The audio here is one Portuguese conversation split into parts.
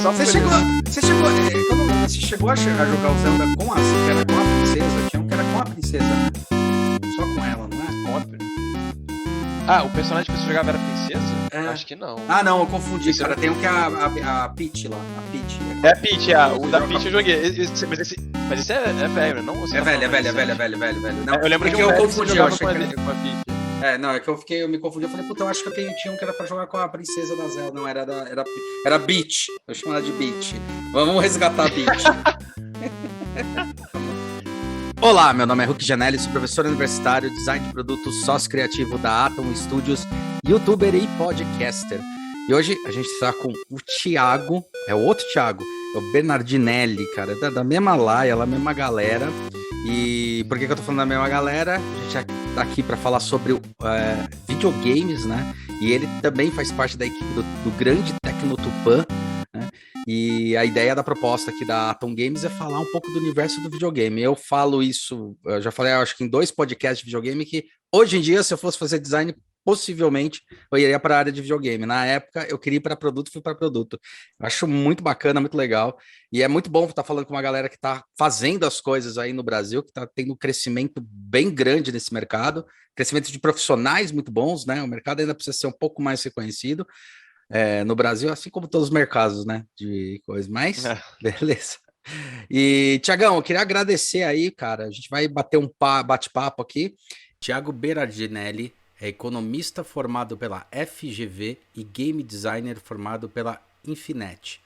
Só Você por chegou, isso. você chegou, eu não lembro, você chegou a jogar o Zelda com que era com a princesa? Tinha um que era com a princesa, né? Só com ela, não é? Ah, o personagem que você jogava era a princesa? É. Acho que não. Ah, não, eu confundi, Esse cara. era... Tem um que é a Peach lá, a Peach. É a Peach, o Você da joga com a Peach eu joguei. Mas esse é velho, não? Ou você É tá velho, falando é mais velho, é velho, é recente? velho, é velho, velho. Não, Eu lembro é de que um eu velho que você confundi, eu jogava achei que era... com a Peach. Não, é que eu me confundi. Eu falei, puta, eu acho que tinha um que era pra jogar com a princesa da Zelda. Não, era Peach. Eu chamo ela de Peach. Vamos resgatar a Peach. Olá, meu nome é Hulk Janelli, sou professor universitário, design de produtos, sócio criativo da Atom Studios, youtuber e podcaster. E hoje a gente está com o Thiago, é o outro Thiago, é o Bernardinelli, cara, da mesma laia, da mesma galera. E por que eu tô falando da mesma galera? A gente tá aqui para falar sobre videogames, né? E ele também faz parte da equipe do grande Tecnotupan, né? E a ideia da proposta aqui da Atom Games é falar um pouco do universo do videogame. Eu falo isso, eu já falei, acho que em 2 podcasts de videogame, que hoje em dia, se eu fosse fazer design, possivelmente eu iria para a área de videogame. Na época, eu queria ir para produto, fui para produto. Eu acho muito bacana, muito legal. E é muito bom estar falando com uma galera que está fazendo as coisas aí no Brasil, que está tendo um crescimento bem grande nesse mercado, crescimento de profissionais muito bons, né? O mercado ainda precisa ser um pouco mais reconhecido no Brasil, assim como todos os mercados, né? De coisas, mas beleza. E, Tiagão, eu queria agradecer aí, cara. A gente vai bater um bate-papo aqui. Tiago Berardinelli é economista formado pela FGV e game designer formado pela Infinet.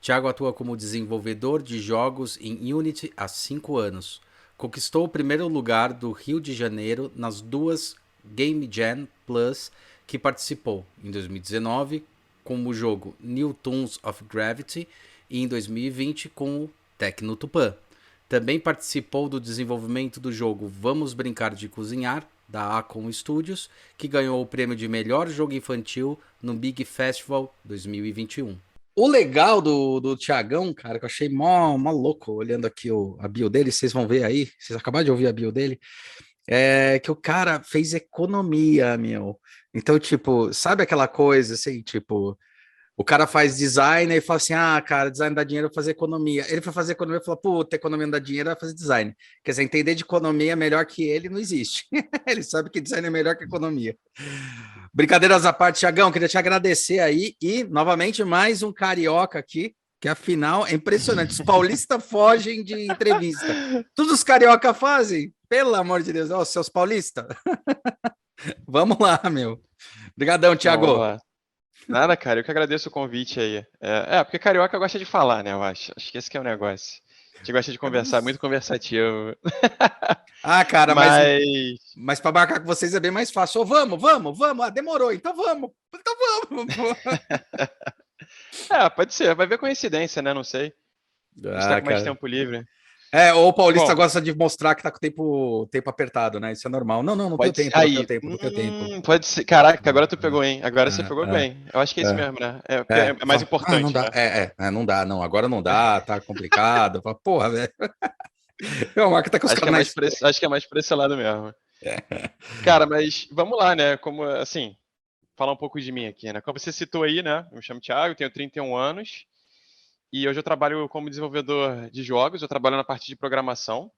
Tiago atua como desenvolvedor de jogos em Unity há 5 anos. Conquistou o primeiro lugar do Rio de Janeiro nas 2 Game Jam Plus que participou em 2019 com o jogo New Toons of Gravity e em 2020 com o Tecnotupan. Também participou do desenvolvimento do jogo Vamos Brincar de Cozinhar, da Acom Studios, que ganhou o prêmio de melhor jogo infantil no Big Festival 2021. O legal do Thiagão, cara, que eu achei mó louco olhando aqui a bio dele, vocês vão ver aí, vocês acabaram de ouvir a bio dele, é que o cara fez economia, meu. Então, tipo, sabe aquela coisa assim, tipo, o cara faz design e fala assim: ah, cara, design dá dinheiro, eu vou fazer economia. Ele foi fazer economia e falou: puta, economia não dá dinheiro, vai fazer design. Quer dizer, entender de economia melhor que ele não existe. Ele sabe que design é melhor que economia. Brincadeiras à parte, Thiagão, queria te agradecer aí e, novamente, mais um carioca aqui, que afinal é impressionante. Os paulistas fogem de entrevista. Todos os carioca fazem? Pelo amor de Deus, ó, seus paulistas. Vamos lá, meu. Obrigadão, Não, vamos Thiago. lá. Nada, cara, eu que agradeço o convite aí. Porque carioca gosta de falar, né, eu acho. Acho que esse que é o negócio. A gente gosta de conversar, muito conversativo. Ah, cara, Mas, mas para marcar com vocês é bem mais fácil. Ô, vamos. Ah, demorou, então vamos. Então vamos. pode ser, vai ver coincidência, né, não sei. A gente tá Ah, com mais cara. tempo livre. Ou o paulista Bom, gosta de mostrar que tá com o tempo apertado, né? Isso é normal. Não tenho pode ser. tempo, não tenho Aí, tempo, não tenho tempo. pode ser. Caraca, agora tu pegou, hein? Agora você Ah, pegou ah, bem. Eu acho que é isso ah, mesmo, né? Porque é mais Não importante, dá. né? Não dá, não. Agora não dá, tá complicado. Fala, porra, velho. O Marco tá com os Acho que caras é na mais por espera. esse, acho que é mais por esse lado mesmo. Cara, mas vamos lá, né? Como, assim, falar um pouco de mim aqui, né? Como você citou aí, né? Eu me chamo Thiago, tenho 31 anos e hoje eu trabalho como desenvolvedor de jogos, eu trabalho na parte de programação.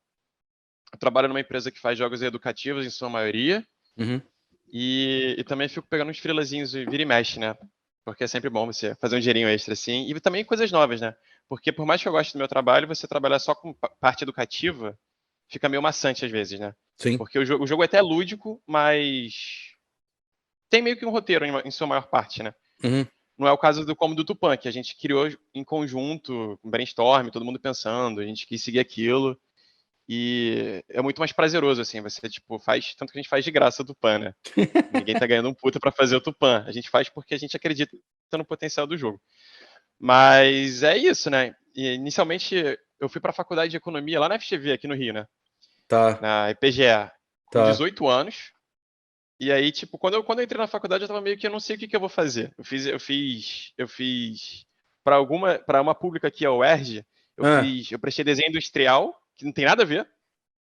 Eu trabalho numa empresa que faz jogos educativos em sua maioria Uhum. e também fico pegando uns freelazinhos e vira e mexe, né? Porque é sempre bom você fazer um dinheirinho extra assim e também coisas novas, né? Porque por mais que eu goste do meu trabalho, você trabalhar só com parte educativa fica meio maçante às vezes, né? Sim. Porque o jogo é até lúdico, mas tem meio que um roteiro em sua maior parte, né? Uhum. Não é o caso como do Tupã, que a gente criou em conjunto, com brainstorm, todo mundo pensando, a gente quis seguir aquilo. E é muito mais prazeroso, assim, você, tipo, faz, tanto que a gente faz de graça o Tupã, né? Ninguém tá ganhando um puta pra fazer o Tupã. A gente faz porque a gente acredita no potencial do jogo. Mas é isso, né? E, inicialmente, eu fui pra faculdade de economia lá na FGV, aqui no Rio, né? Tá, Na EPGA, com tá. 18 anos. E aí, tipo, quando eu entrei na faculdade, eu tava meio que eu não sei o que que eu vou fazer. Eu fiz para uma pública aqui, a UERJ, Ah, eu prestei desenho industrial, que não tem nada a ver,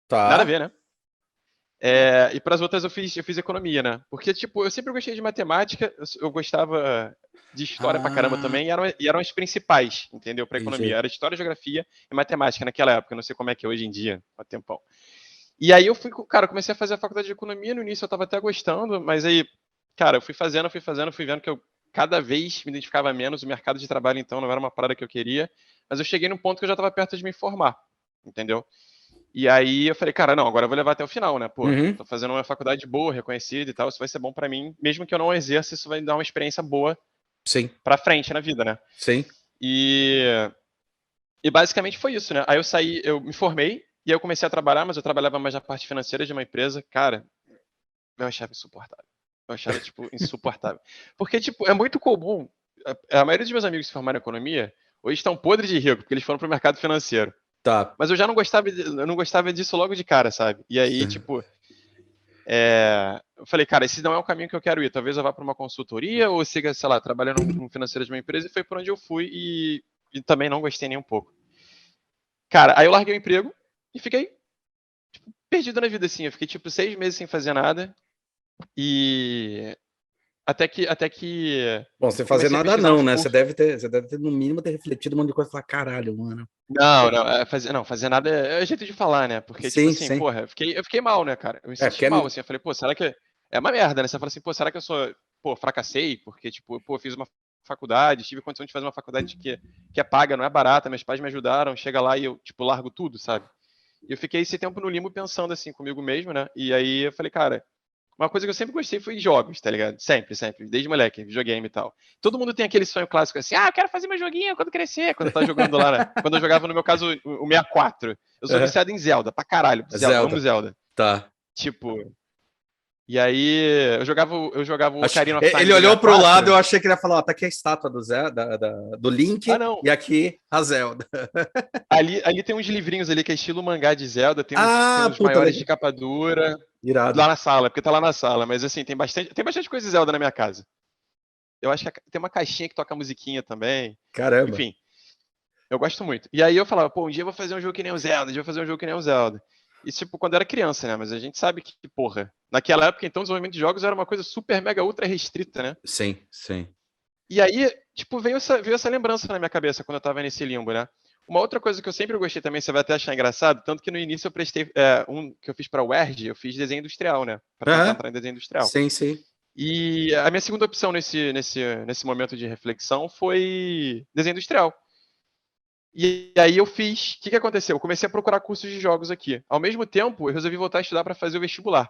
tá. né? E para as outras eu fiz economia, né? Porque, tipo, eu sempre gostei de matemática, eu gostava de história pra caramba Ah, também, e eram as principais, entendeu? Para economia. entendi. Era história, geografia e matemática naquela época, não sei como é que é hoje em dia, há tempão. E aí eu cara, eu comecei a fazer a faculdade de economia, no início eu tava até gostando, mas aí, cara, eu fui vendo que eu cada vez me identificava menos, o mercado de trabalho então não era uma parada que eu queria, mas eu cheguei num ponto que eu já tava perto de me formar, entendeu? E aí eu falei, cara, não, agora eu vou levar até o final, né? Pô, Uhum, tô fazendo uma faculdade boa, reconhecida e tal, isso vai ser bom pra mim, mesmo que eu não exerça, isso vai me dar uma experiência boa sim, pra frente na vida, né? sim. E, e basicamente foi isso, né? Aí eu saí, eu me formei, e aí eu comecei a trabalhar, mas eu trabalhava mais na parte financeira de uma empresa. Cara, eu achava insuportável. Eu achava, tipo, insuportável. Porque, tipo, é muito comum. A maioria dos meus amigos que se formaram em economia hoje estão podres de rico, porque eles foram pro mercado financeiro. Tá. Mas eu já não gostava, eu não gostava disso logo de cara, sabe? E aí, Sim. tipo, eu falei, cara, esse não é o caminho que eu quero ir. Talvez eu vá para uma consultoria ou siga, sei lá, trabalhando no financeiro de uma empresa. E foi por onde eu fui e também não gostei nem um pouco. Cara, aí eu larguei o emprego e fiquei perdido na vida, assim. Eu fiquei, tipo, 6 meses sem fazer nada. E até que Bom, você fazer comecei a nada pesquisar não, uns né? cursos. Você deve ter, no mínimo, ter refletido um monte de coisa e falar, caralho, mano. Não, não, fazer nada é jeito de falar, né? Porque, tipo Sim, assim, sim. porra, eu fiquei mal, né, cara? Eu me É, porque senti mal, assim. Eu falei, pô, será que. É uma merda, né? Você fala assim, pô, será que eu sou. Pô, fracassei? Porque, tipo, pô, fiz uma faculdade, tive condição de fazer uma faculdade que é paga, não é barata, meus pais me ajudaram, chega lá e eu, tipo, largo tudo, sabe? E eu fiquei esse tempo no limbo pensando, assim, comigo mesmo, né? E aí eu falei, cara, uma coisa que eu sempre gostei foi jogos, tá ligado? Sempre, sempre. Desde moleque, videogame e tal. Todo mundo tem aquele sonho clássico assim, eu quero fazer meu joguinho quando crescer. Quando eu tava jogando lá, né? Quando eu jogava, no meu caso, o 64. Eu sou Aham. viciado em Zelda, pra caralho. Zelda, amo Zelda. Zelda. Tá. Tipo, e aí eu jogava o Ocarina of Time Ele do olhou pro lado, 64. eu achei que ele ia falar, ó, tá aqui a estátua do, do Ah, Link não. e aqui a Zelda. Ali tem uns livrinhos ali que é estilo mangá de Zelda, tem Ah, uns puta, maiores de legal. capa dura. Lá Irado. na sala, porque tá lá na sala. Mas assim, tem bastante coisa de Zelda na minha casa. Eu acho que tem uma caixinha que toca musiquinha também. Caramba. Enfim, eu gosto muito. E aí eu falava, pô, um dia eu vou fazer um jogo que nem o Zelda, um dia eu vou fazer um jogo que nem o Zelda. Isso, tipo, quando eu era criança, né? Mas a gente sabe que, porra, naquela época, então, o desenvolvimento de jogos era uma coisa super, mega, ultra restrita, né? Sim, sim. E aí, tipo, veio essa lembrança na minha cabeça quando eu tava nesse limbo, né? Uma outra coisa que eu sempre gostei também, você vai até achar engraçado, tanto que no início eu prestei, um que eu fiz pra UERJ, eu fiz desenho industrial, né? Pra tentar Aham. entrar em desenho industrial. Sim, sim. E a minha segunda opção nesse momento de reflexão foi desenho industrial. E aí eu fiz. O que aconteceu? Eu comecei a procurar cursos de jogos aqui. Ao mesmo tempo, eu resolvi voltar a estudar para fazer o vestibular.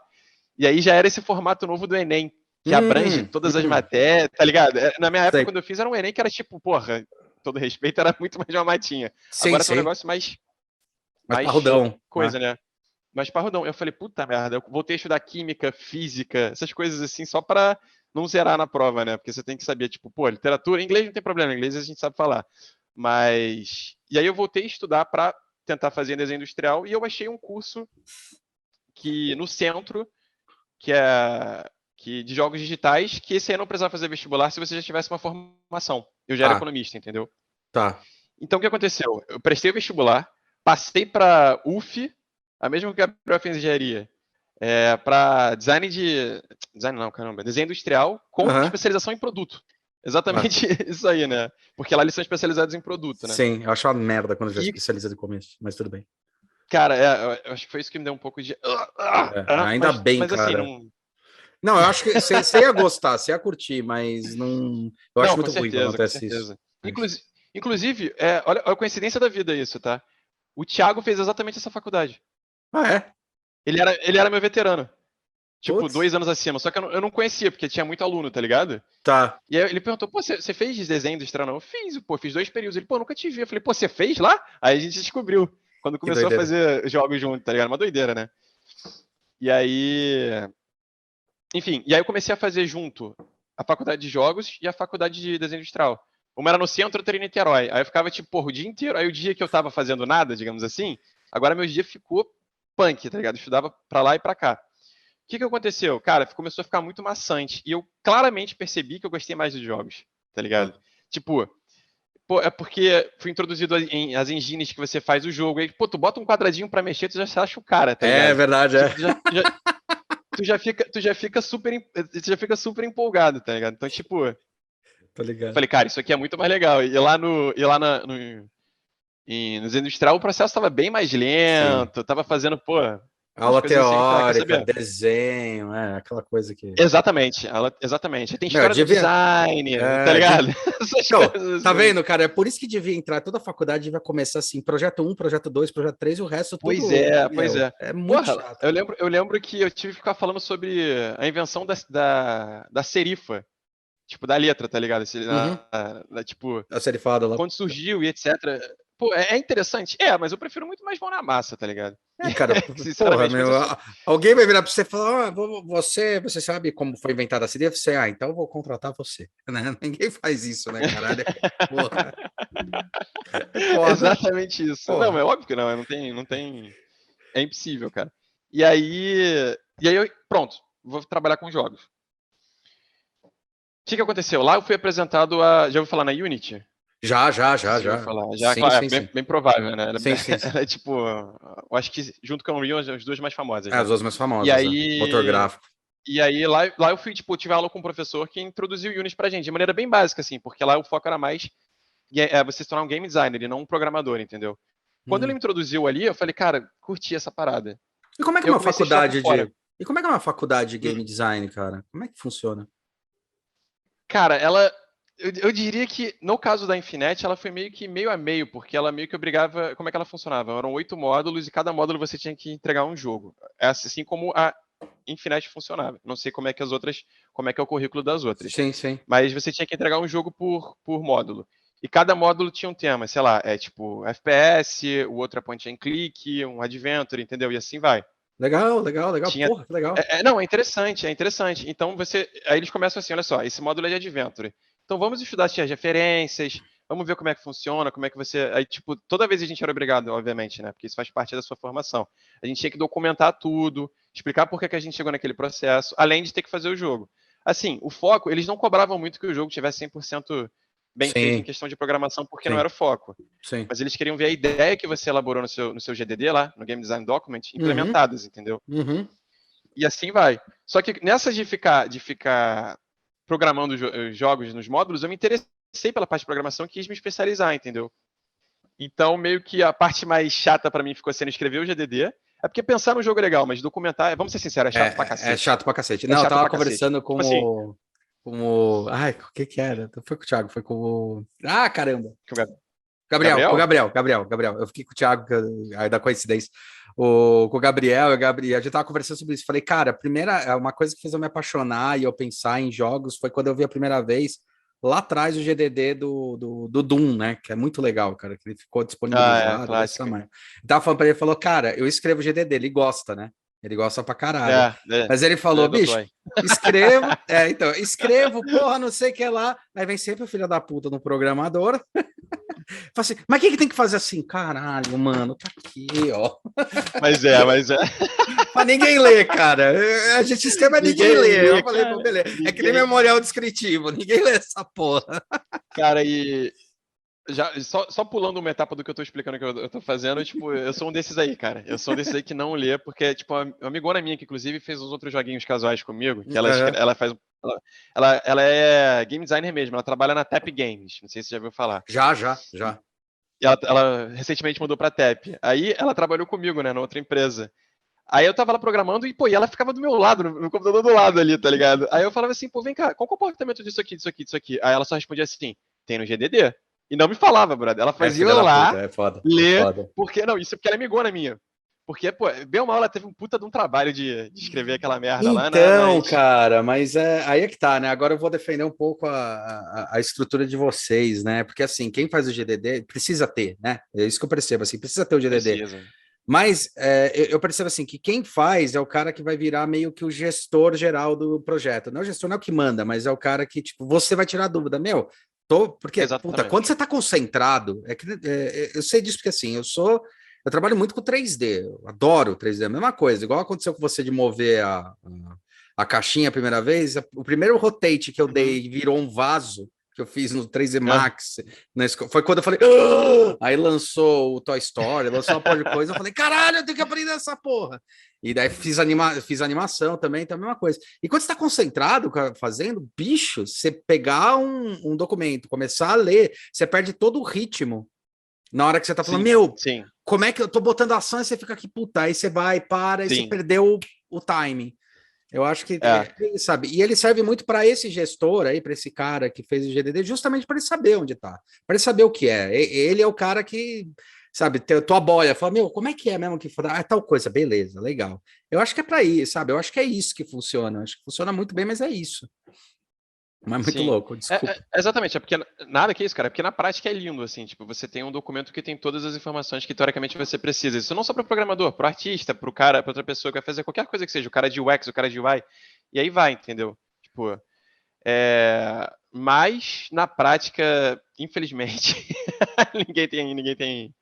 E aí já era esse formato novo do Enem, que abrange todas as Hum. matérias, tá ligado? Na minha época, Sei. quando eu fiz, era um Enem que era tipo, porra, todo respeito, era muito mais de uma matinha. Sim, Agora tá um sim. negócio mais, Mas mais parrudão, coisa, né? né? Mais parrudão. Eu falei, puta merda, eu voltei a estudar química, física, essas coisas assim, só pra não zerar na prova, né? Porque você tem que saber, tipo, pô, literatura, inglês não tem problema, inglês a gente sabe falar. Mas. E aí eu voltei a estudar para tentar fazer desenho industrial e eu achei um curso que no centro, que é de jogos digitais, que esse aí eu não precisava fazer vestibular se você já tivesse uma formação. Eu já era Tá, economista, entendeu? tá. Então o que aconteceu? Eu prestei o vestibular, passei para UF, a mesma que a engenharia, para design não, caramba, desenho industrial com Aham. especialização em produto. Ah, Exatamente isso aí, né? Porque lá eles são especializados em produto, né? sim, eu acho uma merda quando já E, especializa de começo, mas tudo bem. cara, eu acho que foi isso que me deu um pouco de. É, ainda bem, Mas assim, cara. não. Não, eu acho que você ia gostar, você ia curtir, mas não. Eu acho Não, com muito ruim quando certeza, com acontece isso. certeza. Mas... Inclusive, olha a coincidência da vida isso, tá? O Thiago fez exatamente essa faculdade. Ah, é? Ele era meu veterano. Tipo, Putz, 2 anos acima. Só que eu não conhecia, porque tinha muito aluno, tá ligado? tá. E aí ele perguntou, pô, você fez desenho industrial? Não, eu fiz, pô, fiz 2 períodos. Ele, pô, nunca te vi. Eu falei, pô, você fez lá? Aí a gente descobriu, quando Que começou a doideira. fazer jogos junto, tá ligado? Uma doideira, né? E aí, enfim, e aí eu comecei a fazer junto a faculdade de jogos e a faculdade de desenho industrial. Uma era no centro, outra era em Niterói. Aí eu ficava, tipo, porra, o dia inteiro. Aí o dia que eu tava fazendo nada, digamos assim, agora meu dia ficou punk, tá ligado? Eu estudava pra lá e pra cá. O que aconteceu? Cara, começou a ficar muito maçante. E eu claramente percebi que eu gostei mais dos jogos, tá ligado? Tá. Tipo, pô, é porque foi introduzido as engines que você faz o jogo. Aí, pô, tu bota um quadradinho pra mexer, tu já se acha o cara, tá É ligado? verdade, é. Tipo, tu já tu já fica super empolgado, tá ligado? Então, tipo, Tô ligado. falei, cara, isso aqui é muito mais legal. E lá nos industrial o processo tava bem mais lento, tava fazendo, pô, umas Aula coisas assim que eu falei, quer teórica, saber? desenho, aquela coisa que... Exatamente, exatamente. Tem Meu, história do devia... design, tá ligado? Essas Então, coisas tá assim. vendo, cara? É por isso que devia entrar, toda a faculdade devia começar assim, projeto 1, projeto 2, projeto 3, e o resto Pois tudo, é, pois meu, é. é muito Porra, chato. eu lembro que eu tive que ficar falando sobre a invenção da serifa, tipo, da letra, tá ligado? Uhum. Tipo, A serifada lá. quando surgiu e etc. Pô, é interessante? Mas eu prefiro muito mais mão na massa, tá ligado? Cara, porra, Sinceramente, mas meu, eu sou. alguém vai virar pra você e falar, você sabe como foi inventada a serifa? Você, então eu vou contratar você, né? Ninguém faz isso, né, caralho? Porra, é foda, Exatamente isso. Não, porra. é óbvio que não, não tem. É impossível, cara. E aí pronto, vou trabalhar com jogos. O que aconteceu? Lá eu fui apresentado a. Já ouviu falar na Unity? Já, já, Não sei já, se já ouviu já. falar. Já, Sim, sim, bem, sim. bem provável, né? Ela, Sim, sim, sim. ela é tipo. Eu acho que junto com a Unreal, as duas mais famosas, As né? duas mais E famosas, motor aí. gráfico. E aí lá eu fui, tipo, tive aula com um professor que introduziu o Unity pra gente, de maneira bem básica, assim, porque lá o foco era mais você se tornar um game designer e não um programador, entendeu? Quando ele Hum. me introduziu ali, eu falei, cara, curti essa parada. E como é que é Eu uma comecei a estudar por faculdade fora. de. E como é que é uma faculdade de Hum. game design, cara? Como é que funciona? Cara, ela. Eu diria que, no caso da Infinet, ela foi meio que meio a meio, porque ela meio que obrigava. Como é que ela funcionava? Eram 8 módulos e cada módulo você tinha que entregar um jogo. É assim como a Infinet funcionava. Não sei como é que as outras. Como é que é o currículo das outras. Sim, sim. Mas você tinha que entregar um jogo por módulo. E cada módulo tinha um tema, sei lá, é tipo FPS, o outro é point and click, um adventure, entendeu? E assim vai. Legal, legal, legal. Tinha. Porra, que legal. Não, é interessante, é interessante. Então você. Aí eles começam assim, olha só, esse módulo é de adventure. Então vamos estudar as referências, vamos ver como é que funciona, como é que você. Aí, tipo, toda vez a gente era obrigado, obviamente, né? Porque isso faz parte da sua formação. A gente tinha que documentar tudo, explicar por que a gente chegou naquele processo, além de ter que fazer o jogo. Assim, o foco, eles não cobravam muito que o jogo tivesse 100% bem feito em Sim, questão de programação, porque não sim, era o foco. sim. Mas eles queriam ver a ideia que você elaborou no seu GDD lá, no Game Design Document, Uhum, implementadas, entendeu? uhum. E assim vai. Só que nessa de ficar programando os jogos nos módulos, eu me interessei pela parte de programação e quis me especializar, entendeu? Então, meio que a parte mais chata pra mim ficou sendo escrever o GDD. É porque pensar no jogo é legal, mas documentar, vamos ser sinceros, é chato pra É cacete. chato pra cacete. É Não, eu chato tava pra cacete. conversando Tipo assim, Ai, o que que era? Foi com o Thiago, foi com o... Ah, caramba! com o Gabriel, com o Gabriel? Gabriel. Eu fiquei com o Thiago, aí da coincidência. Com o Gabriel, a gente tava conversando sobre isso. Falei, cara, uma coisa que fez eu me apaixonar e eu pensar em jogos foi quando eu vi a primeira vez lá atrás o GDD do Doom, né? Que é muito legal, cara, que ele ficou disponibilizado desse Clássico. tamanho. Eu tava falando pra ele, ele falou, cara, eu escrevo GDD, ele gosta, né? Ele gosta pra caralho. Mas ele Ele falou, é bicho, dodói. escrevo, porra, não sei o que lá. Aí vem sempre o filho da puta no programador. Fala assim, mas o que tem que fazer assim? Caralho, mano, tá aqui, ó. Mas é. Mas ninguém lê, cara. A gente escreve, mas ninguém Ninguém lê. Eu lê, falei, pô, cara. beleza. É que nem Ninguém. memorial descritivo, ninguém lê essa porra. Cara, e só pulando uma etapa do que eu tô explicando que eu tô fazendo, tipo, eu sou um desses aí, cara. Eu sou um desses aí que não lê, porque, tipo, uma amigona minha que inclusive fez uns outros joguinhos casuais comigo, que Uhum. ela faz. Ela é game designer mesmo, ela trabalha na Tap Games, não sei se você já ouviu falar. Já. E ela recentemente mudou pra Tap. Aí ela trabalhou comigo, né, na outra empresa. Aí eu tava lá programando e ela ficava do meu lado, no computador do lado ali, tá ligado? Aí eu falava assim, pô, vem cá, qual o comportamento disso aqui, disso aqui, disso aqui? Aí ela só respondia assim, tem no GDD. E não me falava, brother. Ela É fazia filha eu da puta, lá é foda, é ler, foda. porque, não, isso é porque ela é amigona minha. Porque, pô, bem ou mal, ela teve um puta de um trabalho de escrever aquela merda lá, né? Então, Mas. cara, mas aí é que tá, né? Agora eu vou defender um pouco a estrutura de vocês, né? Porque assim, quem faz o GDD precisa ter, né? É isso que eu percebo, assim, precisa ter o GDD. Precisa. Mas eu percebo assim que quem faz é o cara que vai virar meio que o gestor geral do projeto. Não, o gestor não é o que manda, mas é o cara que, tipo, você vai tirar a dúvida, meu. Porque, puta, quando Exatamente. você tá concentrado, eu sei disso porque assim, eu trabalho muito com 3D, eu adoro 3D, a mesma coisa, igual aconteceu com você de mover a caixinha a primeira vez, o primeiro rotate que eu Uhum. dei virou um vaso que eu fiz no 3D É. Max na escola. Foi quando eu falei, "Ah!" Aí lançou o Toy Story, lançou uma porra de coisa, eu falei, caralho, eu tenho que aprender essa porra. E daí fiz animação também, então é a mesma coisa. E quando você está concentrado fazendo, bicho, você pegar um documento, começar a ler, você perde todo o ritmo. Na hora que você tá falando, Sim, meu, sim, como é que eu tô botando ação e você fica aqui, puta, aí você vai, para, e você sim. perdeu o timing. Eu acho que, É, sabe, e ele serve muito para esse gestor aí, para esse cara que fez o GDD, justamente para ele saber onde tá, para ele saber o que é. Ele é o cara que, sabe, tua boia, fala, meu, como é que é mesmo que fala, tal coisa, beleza, legal. Eu acho que é para isso, sabe? Eu acho que é isso que funciona. Eu acho que funciona muito bem, mas é isso. Mas é muito sim. louco, desculpa. Exatamente, é porque nada que isso, cara, é porque na prática é lindo, assim, tipo, você tem um documento que tem todas as informações que teoricamente você precisa. Isso não só para o programador, para o artista, para o cara, para outra pessoa que vai fazer qualquer coisa que seja, o cara de UX, o cara de UI, e aí vai, entendeu? Tipo, mas na prática, infelizmente, ninguém tem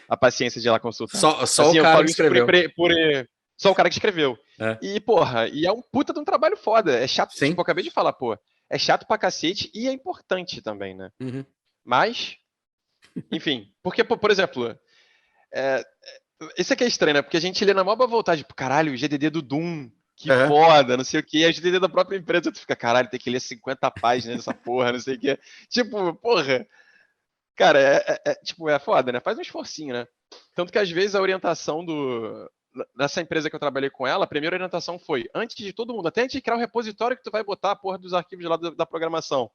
a paciência de ir lá consultar. Só o Assim, eu cara falo que isso escreveu. só o cara que escreveu. É. E, porra, e é um puta de um trabalho foda. É chato, Sim. tipo, eu acabei de falar, pô. É chato pra cacete e é importante também, né? Uhum. Mas, enfim. Porque, por exemplo, é, isso aqui é estranho, né? Porque a gente lê na maior boa vontade, tipo, caralho, o GDD do Doom, que Uhum. foda, não sei o quê. E a GDD da própria empresa, tu fica, caralho, tem que ler 50 páginas dessa porra, não sei o quê. Tipo, porra, cara, tipo, é foda, né? Faz um esforcinho, né? Tanto que às vezes a orientação dessa empresa que eu trabalhei com ela, a primeira orientação foi, antes de todo mundo, até antes de criar o repositório que tu vai botar a porra dos arquivos lá da programação,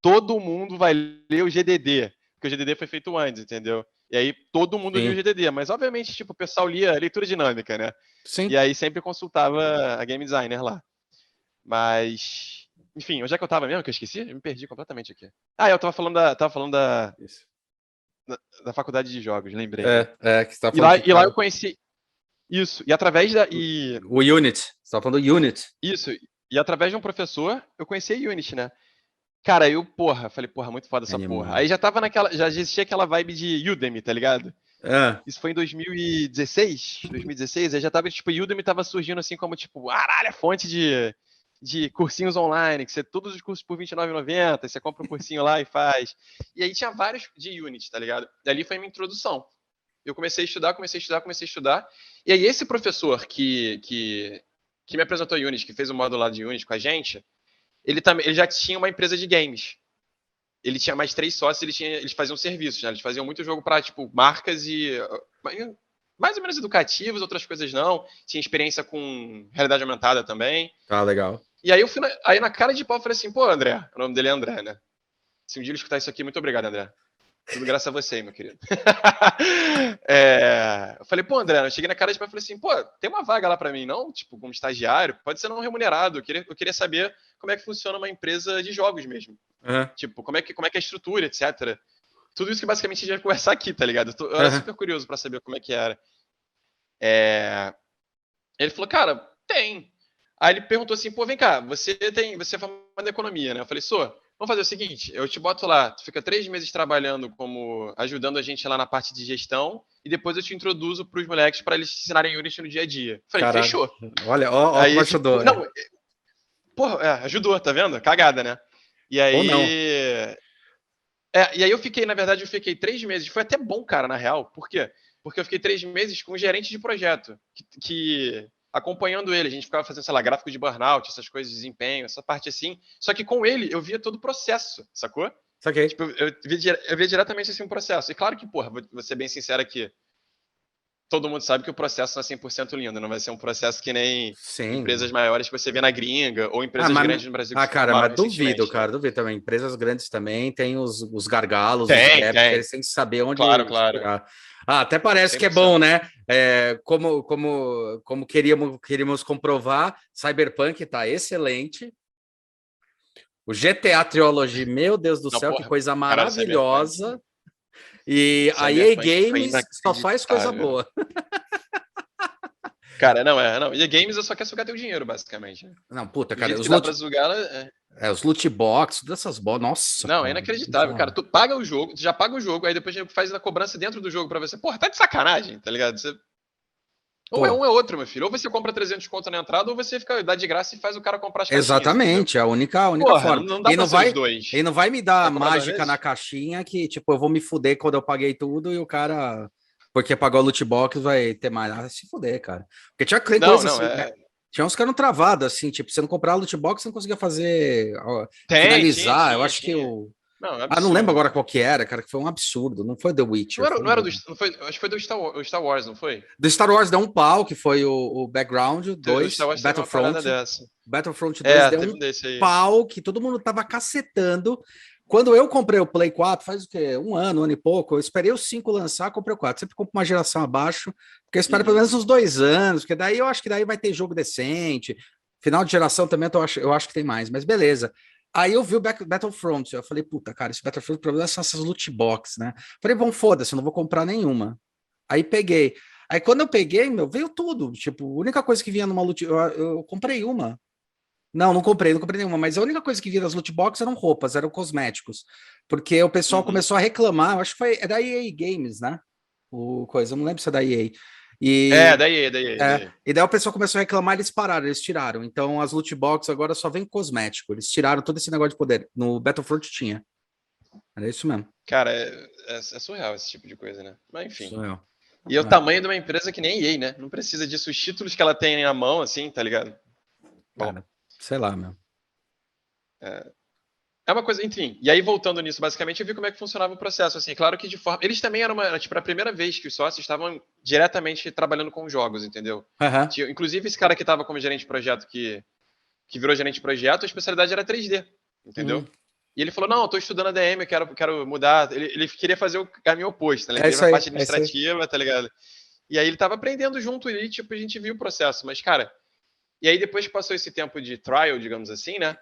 todo mundo vai ler o GDD, porque o GDD foi feito antes, entendeu? E aí todo mundo lia o Sim. GDD, mas obviamente, tipo, o pessoal lia leitura dinâmica, né? Sim. E aí sempre consultava a game designer lá. Mas, enfim, onde é que eu tava mesmo que eu esqueci? Eu me perdi completamente aqui. Ah, eu tava falando Isso. da faculdade de jogos, lembrei. Que você tá E falando lá, que e lá eu conheci isso. E através da. o Unity. Você tá falando do Unity. Isso. E através de um professor, eu conheci a Unity, né? Cara, eu, porra, falei, porra, muito foda essa porra. Aí Animal. já tava naquela. Já existia aquela vibe de Udemy, tá ligado? É. Isso foi em 2016. 2016, aí já tava, tipo, Udemy tava surgindo assim como, tipo, caralho, a fonte de cursinhos online, que você todos os cursos por R$29,90, você compra um cursinho lá e faz. E aí tinha vários de Unity, tá ligado? E ali foi a minha introdução. Eu comecei a estudar, comecei a estudar. E aí esse professor que me apresentou Unity, que fez o módulo lá de Unity com a gente, ele já tinha uma empresa de games. Ele tinha mais 3 sócios, eles faziam serviços, né? Eles faziam muito jogo para tipo marcas e mais ou menos educativos, outras coisas não. Tinha experiência com realidade aumentada também. Tá legal. E aí eu fui aí na cara de pau eu falei assim, pô, André, o nome dele é André, né? Se um dia ele escutar isso aqui, muito obrigado, André. Tudo graças a você, meu querido. Eu falei, pô, André, eu cheguei na cara de pau e falei assim, pô, tem uma vaga lá pra mim, não? Tipo, como estagiário, pode ser não remunerado. Eu queria saber como é que funciona uma empresa de jogos mesmo. Uhum. Tipo, como é que é a estrutura, etc. Tudo isso que basicamente a gente vai conversar aqui, tá ligado? Eu era Uhum. super curioso pra saber como é que era. Ele falou, cara, tem. Aí ele perguntou assim, pô, vem cá, você é formado em economia, né? Eu falei, sou. Vamos fazer o seguinte, eu te boto lá, tu fica 3 meses trabalhando como ajudando a gente lá na parte de gestão e depois eu te introduzo pros moleques para eles te ensinarem Unity no dia a dia. Eu falei, Caralho. fechou. Olha, ó como Aí, ajudou, tipo, né? não, porra, ajudou, tá vendo? Cagada, né? E Ou não. aí, e aí eu fiquei 3 meses. Foi até bom, cara, na real. Por quê? Porque eu fiquei 3 meses com o gerente de projeto, que acompanhando ele. A gente ficava fazendo, sei lá, gráfico de burnout, essas coisas de desempenho, essa parte assim. Só que com ele eu via todo o processo, sacou? Saquei. Tipo, eu via diretamente assim um processo. E claro que, porra, vou ser bem sincero aqui. Todo mundo sabe que o processo não é 100% lindo. Não vai ser um processo que nem Sim. empresas maiores que você vê na gringa ou Ah, empresas grandes no Brasil que se cara, formaram mas duvido, recentemente, né? cara, duvido também. Empresas grandes também têm os gargalos, os Tem, gaps, que tem. eles têm que saber onde Claro, claro. furar. Ah, até parece que é bom, 100%. né? Como queríamos comprovar, Cyberpunk tá excelente. O GTA Trilogy, meu Deus do Não, céu, que porra, coisa cara, Cyberpunk. maravilhosa. E a EA Cyberpunk foi Games só faz coisa inacreditável. boa. Cara, não. E a Games eu só quer sugar teu dinheiro, basicamente, né? Não, puta, Do cara, jeito que dá pra sugar ela. os loot box, todas essas bolas, nossa, Não, é cara. inacreditável, cara. Tu paga o jogo, tu já paga o jogo, aí depois faz a cobrança dentro do jogo pra você. Porra, tá de sacanagem, tá ligado? Ou é Pô, um é outro, meu filho. Ou você compra 300 conto na entrada, ou você dá de graça e faz o cara comprar as caixinhas, entendeu? exatamente, é a única Porra, forma. não dá E pra não ser os vai, dois. e não vai me dar Vai cobrar duas mágica na vezes? caixinha que, tipo, eu vou me fuder quando eu paguei tudo e o cara. porque pagou a loot box vai ter mais. Ah, se fuder, cara. Porque tinha Não, coisa não, assim, né? Tinha uns que eram travados, assim, tipo, você não comprar a loot box, você não conseguia fazer, ó, finalizar. Eu acho que tinha. o. Não, é Ah, não lembro absurdo. agora qual que era, cara, que foi um absurdo. Não foi The Witcher, foi Não um era do. outro. Não foi, acho que foi do Star Wars, não foi? Do Star Wars deu um pau, que foi o Background O Star 2, Wars teve uma parada Battlefront. dessa. Battlefront 2 É, deu teve um um desse aí. pau que todo mundo tava cacetando. Quando eu comprei o Play 4, faz o quê? Um ano e pouco, eu esperei os 5 lançar, comprei o 4. Sempre compro uma geração abaixo, porque eu espero pelo menos uns 2 anos, porque daí eu acho que daí vai ter jogo decente. Final de geração também eu acho que tem mais, mas beleza. Aí eu vi o Battlefront, eu falei, puta, cara, esse Battlefront, o problema são essas loot box, né? Falei, bom, foda-se, eu não vou comprar nenhuma. Aí peguei. Aí quando eu peguei, meu, veio tudo. Tipo, a única coisa que vinha numa loot, eu comprei uma. Não comprei nenhuma, mas a única coisa que vinha das loot boxes eram roupas, eram cosméticos. Porque o pessoal Uhum. começou a reclamar, eu acho que é da EA Games, né? O coisa, eu não lembro se é da EA. É, E, daí. e daí o pessoal começou a reclamar, eles pararam, eles tiraram. Então as loot boxes agora só vem cosmético. Eles tiraram todo esse negócio de poder. No Battlefront tinha. Era isso mesmo. Cara, é surreal esse tipo de coisa, né? Mas enfim. Sou eu. E é o É, tamanho de uma empresa que nem EA, né? Não precisa disso. Os títulos que ela tem na mão, assim, tá ligado? Bom, cara, sei lá, meu. é uma coisa, enfim. E aí, voltando nisso, basicamente, eu vi como é que funcionava o processo. Assim, claro que de forma. Eles também era tipo, a primeira vez que os sócios estavam diretamente trabalhando com jogos, entendeu? Aham. Inclusive, esse cara que estava como gerente de projeto, que virou gerente de projeto, a especialidade era 3D, entendeu? Uhum. E ele falou: não, eu tô estudando ADM, eu quero mudar. Ele queria fazer o caminho oposto, né? Ele É queria isso a aí, parte é isso aí. administrativa, tá ligado? E aí ele tava aprendendo junto e, tipo, a gente viu o processo. Mas, cara, e aí depois que passou esse tempo de trial, digamos assim, né?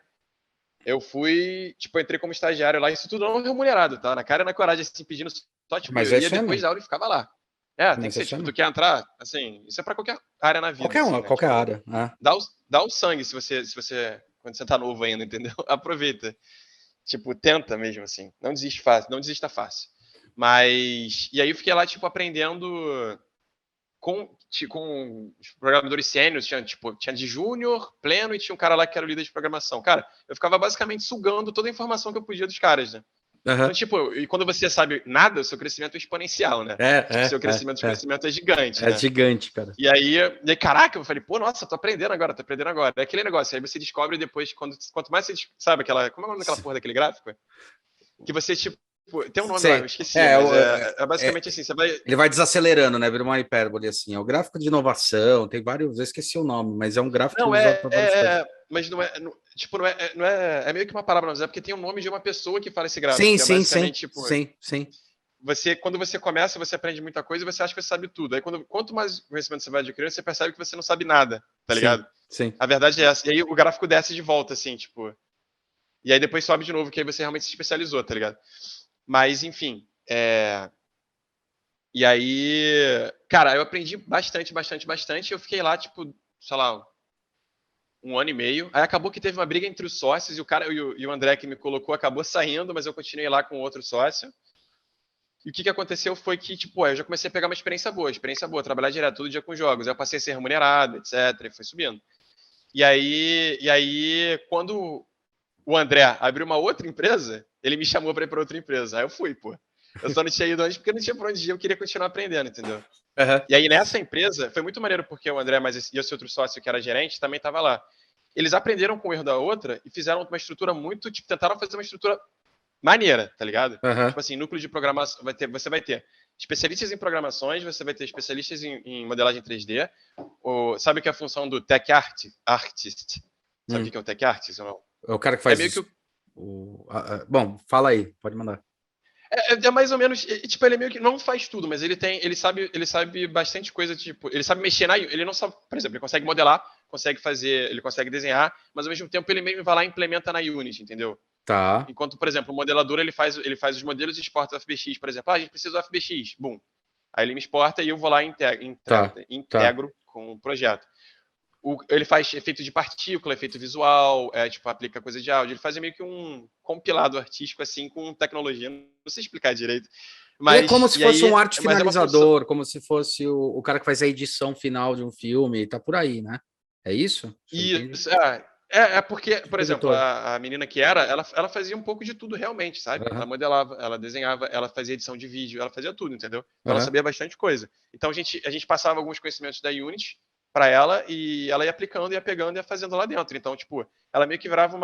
Eu fui, tipo, eu entrei como estagiário lá, isso tudo não remunerado, tá? Na cara e na coragem, assim, pedindo só, tipo, Mas eu é ia isso aí depois mesmo. da aula e ficava lá. É, tem que Mas é ser, isso aí tipo, tu mesmo. quer entrar, assim, isso é pra qualquer área na vida, Qualquer assim, uma, né? qualquer Tipo, área. Né? dá o sangue quando você tá novo ainda, entendeu? Aproveita. Tipo, tenta mesmo, assim. Não desiste fácil, não desista fácil. Mas, e aí eu fiquei lá, tipo, aprendendo com os programadores sêniores, tinha de júnior, pleno e tinha um cara lá que era o líder de programação. Cara, eu ficava basicamente sugando toda a informação que eu podia dos caras, né? Uhum. Então, tipo, e quando você sabe nada, o seu crescimento é exponencial, né? É, Tipo, é, seu é, é. crescimento é gigante, É né? gigante, cara. E aí, caraca, eu falei, pô, nossa, tô aprendendo agora, tô aprendendo agora. É aquele negócio, aí você descobre depois, quanto mais você sabe como é o nome daquela porra daquele gráfico? Que você, tipo, tem um nome lá, eu Sei. esqueci, É, mas é basicamente é, assim, você vai. ele vai desacelerando, né? Vira uma hipérbole assim. É o gráfico de inovação, tem vários. Eu esqueci o nome, mas é um gráfico que Não, usa para várias coisas. mas não é, tipo, é meio que uma palavra, mas é porque tem o nome de uma pessoa que fala esse gráfico, Sim, que é sim, sim, basicamente, tipo, sim, sim, quando você começa, você aprende muita coisa e você acha que você sabe tudo. Aí, quanto mais conhecimento você vai adquirindo, você percebe que você não sabe nada, tá sim, ligado? sim. A verdade é essa. E aí o gráfico desce de volta, assim, tipo, e aí depois sobe de novo, que aí você realmente se especializou, tá ligado? Mas, enfim, e aí, cara, eu aprendi bastante, bastante, bastante. Eu fiquei lá, tipo, sei lá, um ano e meio. Aí acabou que teve uma briga entre os sócios e o cara e o André que me colocou acabou saindo, mas eu continuei lá com outro sócio. E o que aconteceu foi que, tipo, eu já comecei a pegar uma experiência boa, trabalhar direto todo dia com jogos. Aí eu passei a ser remunerado, etc, e foi subindo. E aí, quando o André abriu uma outra empresa, ele me chamou para ir para outra empresa. Aí eu fui, pô. Eu só não tinha ido antes porque não tinha pra onde ir, eu queria continuar aprendendo, entendeu? Uhum. E aí nessa empresa, foi muito maneiro porque o André e esse outro sócio que era gerente também estava lá. Eles aprenderam com o erro da outra e fizeram uma estrutura muito, tipo, tentaram fazer uma estrutura maneira, tá ligado? Uhum. Tipo assim, núcleo de programação, você vai ter especialistas em programações, você vai ter especialistas em modelagem 3D, sabe o que é a função do Artist? Sabe o Hum. que é o Tech Artist ou não? É o cara que É faz meio que bom, fala aí, pode mandar. é mais ou menos, tipo, ele meio que não faz tudo, mas ele sabe bastante coisa, tipo, ele sabe mexer ele não sabe, por exemplo, ele consegue modelar, ele consegue desenhar, mas ao mesmo tempo ele mesmo vai lá e implementa na Unity, entendeu? Tá, Enquanto, por exemplo, o modelador ele faz os modelos e exporta o FBX, por exemplo, a gente precisa do FBX, bum. Aí ele me exporta e eu vou lá e tá, tá. integro com o projeto. Ele faz efeito de partícula, efeito visual, tipo, aplica coisa de áudio. Ele faz meio que um compilado artístico, assim, com tecnologia. Não sei explicar direito. Ele é como Mas, se e fosse um aí, arte mas é uma função. finalizador, como se fosse o cara que faz a edição final de um filme, tá por aí, né? É isso? Você entende? Isso, É porque, por exemplo, Produtor. a menina que ela fazia um pouco de tudo realmente, sabe? Ela Aham, modelava, ela desenhava, ela fazia edição de vídeo, ela fazia tudo, entendeu? Então ela aham. sabia bastante coisa. Então a gente passava alguns conhecimentos da Unity para ela e ela ia aplicando, ia pegando e ia fazendo lá dentro. Então, tipo, ela meio que virava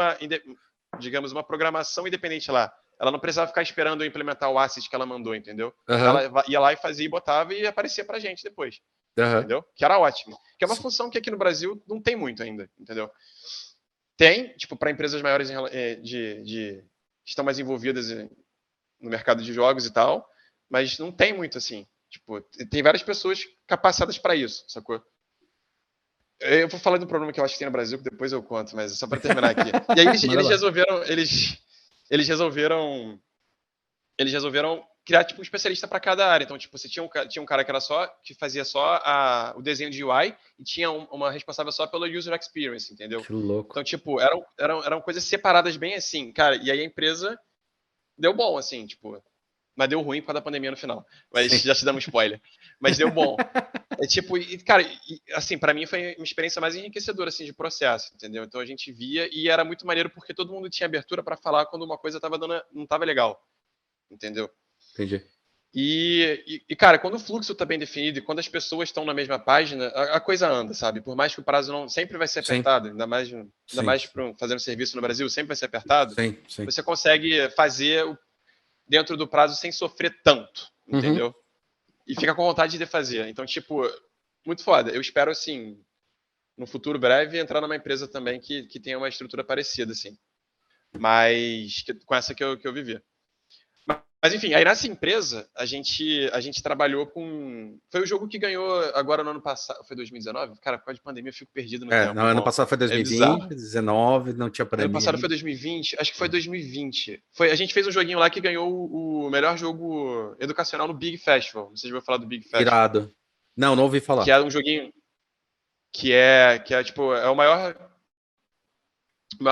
digamos, uma programação independente lá. Ela não precisava ficar esperando eu implementar o asset que ela mandou, entendeu? Aham, Ela ia lá e fazia e botava e aparecia pra gente depois, aham. entendeu? Que era ótimo. Que é uma Sim, função que aqui no Brasil não tem muito ainda, entendeu? Tem, tipo, para empresas maiores que estão mais envolvidas no mercado de jogos e tal, mas não tem muito assim. Tipo, tem várias pessoas capacitadas para isso, sacou? Eu vou falar do problema que eu acho que tem no Brasil, que depois eu conto, mas só para terminar aqui. E aí eles, manda eles lá. resolveram, eles resolveram, eles resolveram criar tipo um especialista para cada área. Então, tipo, você tinha um cara que era só que fazia só o desenho de UI e tinha uma responsável só pelo user experience, entendeu? Que louco. Então, tipo, eram coisas separadas bem assim, cara. E aí a empresa deu bom, assim, tipo, mas deu ruim por causa da pandemia no final. Mas Sim. já te damos spoiler. Mas deu bom. É tipo, cara, assim, para mim foi uma experiência mais enriquecedora, assim, de processo, entendeu? Então a gente via e era muito maneiro porque todo mundo tinha abertura para falar quando uma coisa não tava legal, entendeu? Entendi. Cara, quando o fluxo está bem definido e quando as pessoas estão na mesma página, a coisa anda, sabe? Por mais que o prazo não sempre vai ser Sim, apertado, ainda sim, mais para fazendo serviço no Brasil, sempre vai ser apertado. sim, sim. Você consegue fazer dentro do prazo sem sofrer tanto, Uhum. entendeu? E fica com vontade de fazer. Então, tipo, muito foda. Eu espero, assim, no futuro breve, entrar numa empresa também que tenha uma estrutura parecida, assim. Mas com essa que eu vivi. Mas enfim, aí nessa empresa, a gente trabalhou com. Foi o jogo que ganhou agora no ano passado. Foi 2019? Cara, por causa de pandemia eu fico perdido no É, no tempo, ano irmão. passado foi É 2020, bizarro. 19, não tinha Ano pandemia passado foi ainda. 2020, acho que foi 2020. A gente fez um joguinho lá que ganhou o melhor jogo educacional no Big Festival. Vocês vão falar do Big Festival. Irado. Não ouvi Que falar. é um joguinho que é tipo, é o maior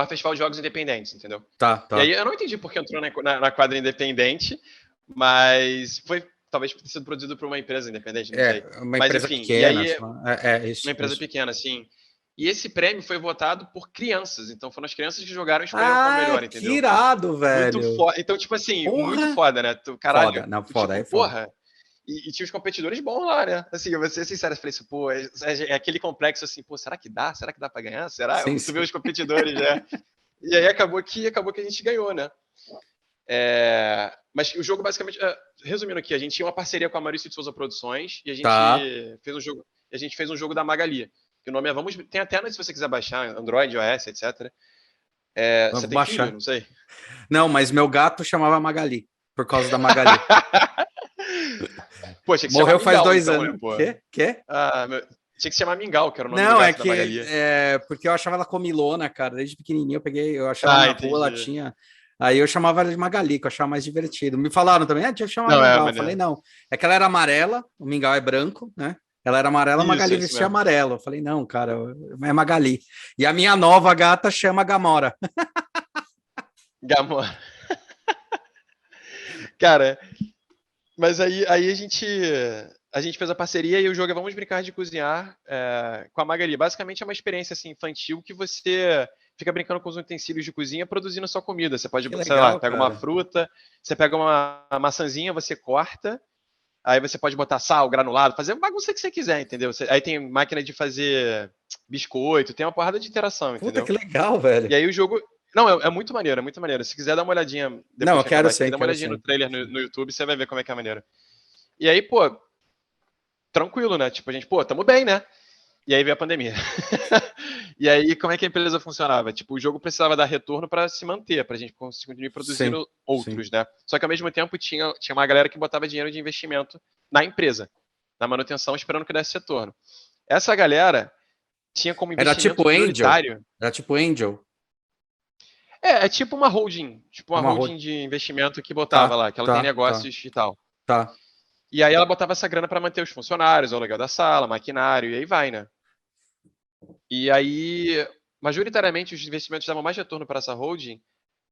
festival de jogos independentes, entendeu? Tá, E aí tá. eu não entendi porque entrou na quadra independente, mas foi talvez ter sido produzido por uma empresa independente, não sei. É, uma Mas empresa enfim, e pequena, aí sei lá. É uma isso, empresa isso. pequena, assim. E esse prêmio foi votado por crianças, então foram as crianças que jogaram e escolheram qual o Ah, melhor, que entendeu? irado, Muito velho. foda. Então, tipo assim, muito Porra! foda, né? Tu, caralho, Foda, não, tu, foda, tipo, é foda. porra. E tinha os competidores bons lá, né? Assim, eu vou ser sincero, eu falei assim, pô, é aquele complexo assim, pô, será que dá? Será que dá pra ganhar? Será? Sim, Tu vê sim. os competidores, né? E aí acabou que a gente ganhou, né? Mas o jogo basicamente, resumindo aqui, a gente tinha uma parceria com a Maurício de Souza Produções e a Tá. gente fez um jogo da Magali. Que o nome é Vamos. Tem até, se você quiser baixar, Android, iOS, etc. Eu Você vou tem filho? baixar. Não sei. Não, mas meu gato chamava Magali, por causa da Magali. Pô, tinha que se chamar Morreu faz Mingau, dois então, anos. né, pô? Quê? Tinha que se chamar Mingau, que era o nome do Não, é gato da que Magali. porque eu achava ela comilona, cara. Desde pequenininho eu achava ela Ah, na rua, ela entendi. tinha. Aí eu chamava ela de Magali, que eu achava mais divertido. Me falaram também, tinha que chamar Não, Mingau. Eu falei, maneiro. não. É que ela era amarela, o Mingau é branco, né? Ela era amarela, a Isso, Magali é isso vestia mesmo. amarelo. Eu falei, não, cara, é Magali. E a minha nova gata chama Gamora. Gamora. Cara, mas aí a gente fez a parceria e o jogo é Vamos Brincar de Cozinhar com a Magali. Basicamente é uma experiência assim, infantil que você fica brincando com os utensílios de cozinha produzindo sua comida. Você pode, Que sei lá, legal, pega uma cara. fruta, você pega uma maçãzinha, você corta, aí você pode botar sal, granulado, fazer a bagunça que você quiser, entendeu? Aí tem máquina de fazer biscoito, tem uma porrada de interação, Puta, entendeu? que legal, velho. E aí o jogo. Não, é muito maneiro, é muito maneiro. Se quiser dar uma olhadinha Não, depois eu que acabar quero aqui, sim, dá uma quero olhadinha no sim. trailer no YouTube, você vai ver como é que é maneiro. E aí, pô, tranquilo, né? Tipo, a gente, pô, tamo bem, né? E aí veio a pandemia. E aí, como é que a empresa funcionava? Tipo, o jogo precisava dar retorno para se manter, para a gente conseguir produzir Sim, sim. outros, né? Só que ao mesmo tempo tinha uma galera que botava dinheiro de investimento na empresa, na manutenção, esperando que desse retorno. Essa galera tinha como Era investimento tipo Angel. prioritário. Era tipo Angel. É tipo uma holding, tipo É uma uma holding rua. de investimento que botava Tá, lá, que ela tem tá, tá, negócios e tal. tá. E aí ela botava essa grana para manter os funcionários, o aluguel da sala, maquinário, e aí vai, né? E aí, majoritariamente, os investimentos que davam mais retorno para essa holding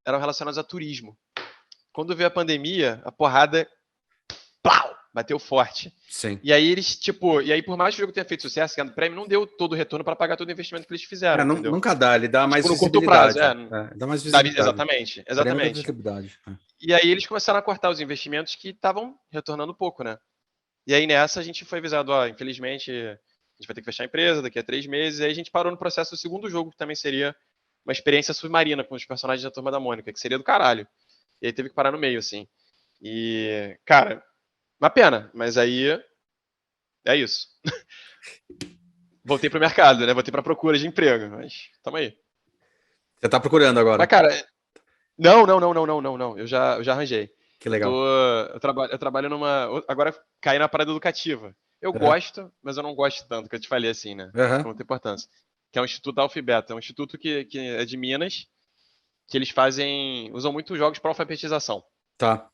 eram relacionados a turismo. Quando veio a pandemia, a porrada, plau! bateu forte. Sim. E aí eles, tipo, e aí por mais que o jogo tenha feito sucesso, ganhando prêmio, não deu todo o retorno para pagar todo o investimento que eles fizeram, entendeu? Nunca dá, ele dá mais Tipo, no curto prazo, visibilidade. Dá mais visibilidade. exatamente, Prêmio da exatamente. visibilidade. E aí eles começaram a cortar os investimentos que estavam retornando pouco, né? E aí nessa a gente foi avisado, ó, infelizmente a gente vai ter que fechar a empresa daqui a 3 meses. E aí a gente parou no processo do segundo jogo, que também seria uma experiência submarina com os personagens da Turma da Mônica, que seria do caralho. E aí teve que parar no meio, assim. E, cara, uma pena, mas aí é isso. Voltei pro mercado, né? Voltei pra procura de emprego, mas tamo aí. Você tá procurando agora. Mas, cara, não. Eu já arranjei. Que legal. Eu trabalho numa. Agora caí na parada educativa. Eu Uhum. gosto, mas eu não gosto tanto, que eu te falei assim, né? Uhum. Com muita importância. Que é o Instituto Alfabeta. É um instituto que é de Minas, que eles fazem. Usam muito jogos para alfabetização. Tá.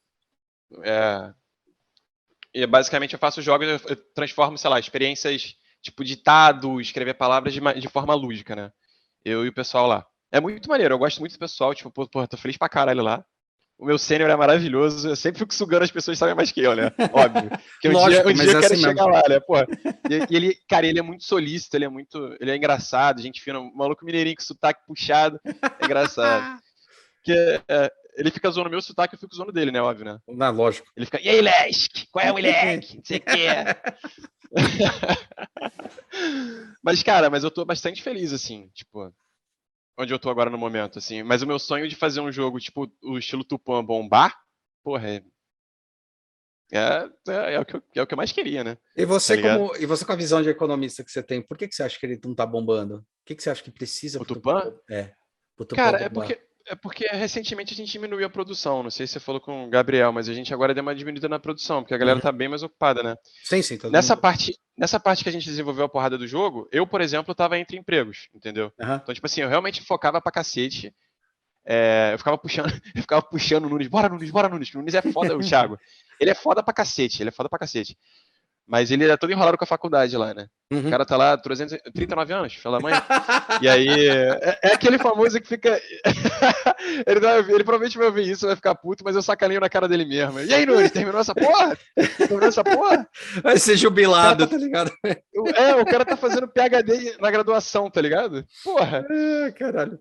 É, e basicamente eu faço jogos, eu transformo, sei lá, experiências tipo ditado, escrever palavras de forma lúdica, né? Eu e o pessoal lá. É muito maneiro, eu gosto muito do pessoal, tipo, pô, tô feliz pra caralho lá. O meu sênior é maravilhoso, eu sempre fico sugando as pessoas que sabem mais que eu, né? Óbvio. Que Lógico, um mas dia é eu quero assim mesmo. chegar lá, né? Pô. E ele, cara, ele é muito solícito, ele é engraçado, gente fina, um maluco mineirinho com sotaque puxado, é engraçado. Porque ele fica zoando o meu sotaque, eu fico zoando dele, né? Óbvio, né? Não, lógico. Ele fica, e aí, Lesk? Qual é, moleque? Não sei o que. Mas, cara, mas eu tô bastante feliz, assim, tipo, onde eu tô agora no momento, assim. Mas o meu sonho de fazer um jogo, tipo, o estilo Tupã bombar, porra, é o que eu mais queria, né? E Tá você ligado? e você com a visão de economista que você tem, por que você acha que ele não tá bombando? O que você acha que precisa O pro Tupã, Tupã, pro Tupã cara, bombar? é porque recentemente a gente diminuiu a produção. Não sei se você falou com o Gabriel, mas a gente agora deu uma diminuída na produção, porque a galera Uhum. tá bem mais ocupada, né? Sim, todo mundo. Nessa parte que a gente desenvolveu a porrada do jogo, eu, por exemplo, tava entre empregos, entendeu? Uhum. Então, tipo assim, eu realmente focava pra cacete. Eu ficava puxando, eu ficava puxando o Nunes, bora Nunes, bora Nunes, que o Nunes é foda, o Thiago. Ele é foda pra cacete, ele é foda pra cacete. Mas ele é todo enrolado com a faculdade lá, né? O Uhum. cara tá lá 39 anos, fala mãe. E aí, é aquele famoso que fica. Ele provavelmente vai ouvir isso, vai ficar puto, mas eu sacaneio na cara dele mesmo. E aí, Nunes, terminou essa porra? Terminou essa porra? Vai ser O cara jubilado, tá, tá ligado? o cara tá fazendo PhD na graduação, tá ligado? Porra. Caralho.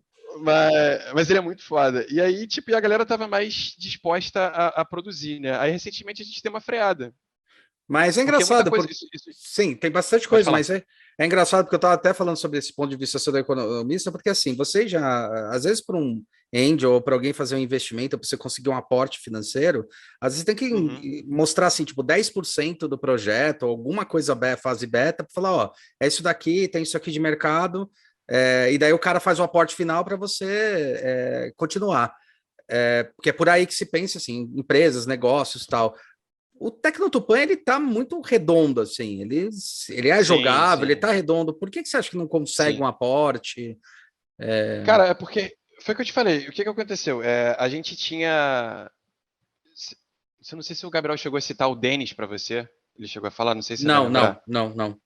Mas ele é muito foda. E aí, tipo, a galera tava mais disposta a produzir, né? Aí, recentemente, a gente tem uma freada. Mas é Porque muita engraçado, coisa. porque sim, tem bastante Pode coisa, falar. mas é engraçado porque eu estava até falando sobre esse ponto de vista do economista, porque assim, você já, às vezes, para um angel ou para alguém fazer um investimento, para você conseguir um aporte financeiro, às vezes tem Uhum. que mostrar assim, tipo, 10% do projeto, ou alguma coisa fase beta, para falar, ó, é isso daqui, tem isso aqui de mercado, e daí o cara faz o aporte final para você continuar. Porque é por aí que se pensa assim, empresas, negócios, tal. O Tecnotupan, ele tá muito redondo, assim, ele é Sim, jogável, ele sim, tá redondo. Por que você acha que não consegue sim. um aporte? Cara, é porque. Foi o que eu te falei. O que que aconteceu? A gente tinha. Eu não sei se o Gabriel chegou a citar o Denis pra você. Ele chegou a falar, não sei se você vai lembrar. Não.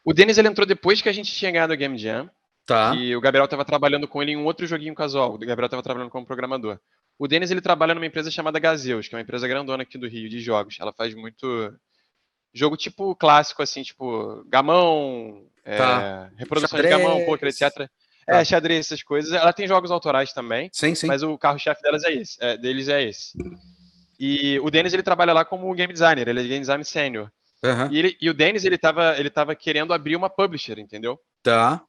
O Denis ele entrou depois que a gente tinha ganhado a Game Jam. Tá, Que o Gabriel estava trabalhando com ele em um outro joguinho casual. O Gabriel estava trabalhando como programador. O Denis ele trabalha numa empresa chamada Gazeus, que é uma empresa grandona aqui do Rio de jogos. Ela faz muito jogo tipo clássico, assim, tipo gamão, tá. reprodução de gamão, poker, Xadrez. etc. Tá. Xadrez, essas coisas. Ela tem jogos autorais também, Sim. mas o carro-chefe deles é esse. E o Denis ele trabalha lá como game designer, ele é game designer sênior. Aham. E o Denis ele tava querendo abrir uma publisher, entendeu? Tá.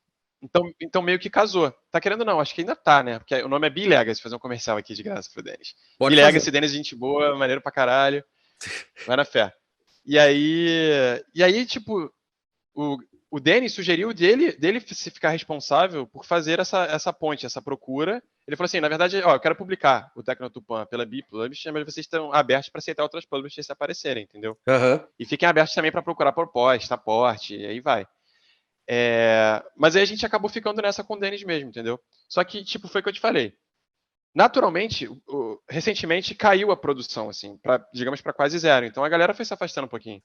Então meio que casou. Tá querendo não, acho que ainda tá, né? Porque o nome é B-Legacy, fazer um comercial aqui de graça pro Denis. Pode fazer. B-Legacy, Denis, gente boa, maneiro pra caralho. Vai na fé. E aí tipo, o, o Denis sugeriu dele se ficar responsável por fazer essa ponte, essa procura. Ele falou assim, na verdade, ó, eu quero publicar o Tecnotupan pela Publisher, mas vocês estão abertos para aceitar outras publishers se aparecerem, entendeu? Aham. E fiquem abertos também para procurar proposta, aporte, e aí vai. Mas aí a gente acabou ficando nessa com o Denis mesmo, entendeu? Só que, tipo, foi o que eu te falei. Naturalmente, recentemente caiu a produção, assim, digamos, para quase zero. Então a galera foi se afastando um pouquinho.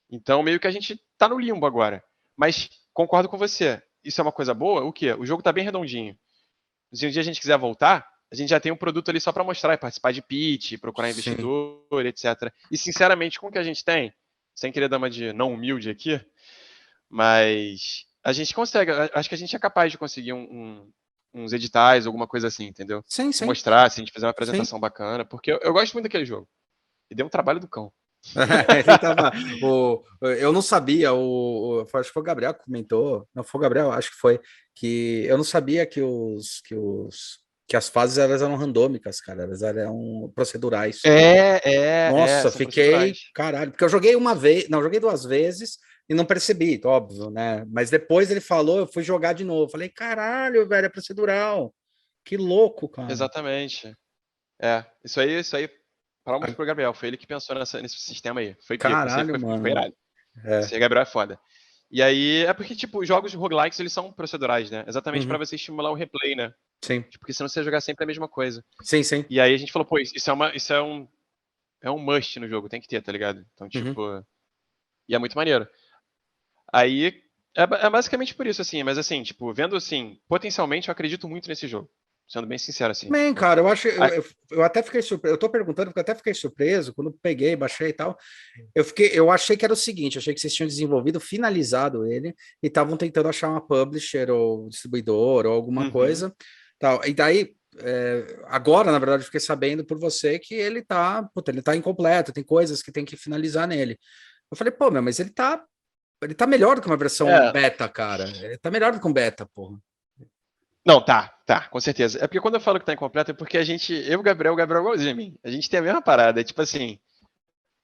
Então meio que a gente tá no limbo agora. Mas concordo com você. Isso é uma coisa boa? O quê? O jogo tá bem redondinho. Se um dia a gente quiser voltar, a gente já tem um produto ali só para mostrar, e participar de pitch, procurar Sim. investidor, etc. E, sinceramente, com o que a gente tem, sem querer dar uma de não humilde aqui, mas a gente consegue, acho que a gente é capaz de conseguir uns editais, alguma coisa assim, entendeu? Sim, sim. Mostrar, se a gente fizer uma Sim. apresentação bacana, porque eu gosto muito daquele jogo. E deu um trabalho do cão. Ele tava, eu não sabia, acho que foi o Gabriel que comentou, não foi o Gabriel, acho que foi, que eu não sabia que as fases eram randômicas, cara, elas eram procedurais. Nossa, São fiquei, procedurais. caralho, porque eu joguei uma vez, não, joguei 2 vezes e não percebi, óbvio, né? Mas depois ele falou, eu fui jogar de novo, falei, caralho, velho, é procedural. Que louco, cara. Exatamente. Isso aí, palmas pro Gabriel, foi ele que pensou nesse sistema aí. Foi pica, isso aí Caralho, foi mano. irado. Esse aí, Gabriel, é foda. E aí, é porque, tipo, jogos de roguelikes, eles são procedurais, né? Exatamente pra Uhum. você estimular o replay, né? Sim, Tipo, porque senão você vai jogar sempre a mesma coisa. sim, sim. E aí a gente falou, pô, é um must no jogo, tem que ter, tá ligado? Então, Uhum. tipo, e é muito maneiro. Aí, é basicamente por isso, assim, mas assim, tipo, vendo assim, potencialmente eu acredito muito nesse jogo. Sendo bem sincero, assim, Bem, tipo. cara, eu acho, Ah, eu até fiquei surpreso, eu tô perguntando porque eu até fiquei surpreso quando peguei, baixei e tal. Eu achei que era o seguinte, achei que vocês tinham desenvolvido, finalizado ele e estavam tentando achar uma publisher ou distribuidor ou alguma uhum. coisa, tal. E daí, agora, na verdade, eu fiquei sabendo por você que puta, ele tá incompleto, tem coisas que tem que finalizar nele. Eu falei, pô, meu, mas ele tá melhor do que uma versão É, beta, cara. Ele tá melhor do que um beta, porra. não, tá, com certeza. É porque quando eu falo que tá incompleto, é porque eu, o Gabriel é igualzinho a mim. A gente tem a mesma parada. É tipo assim,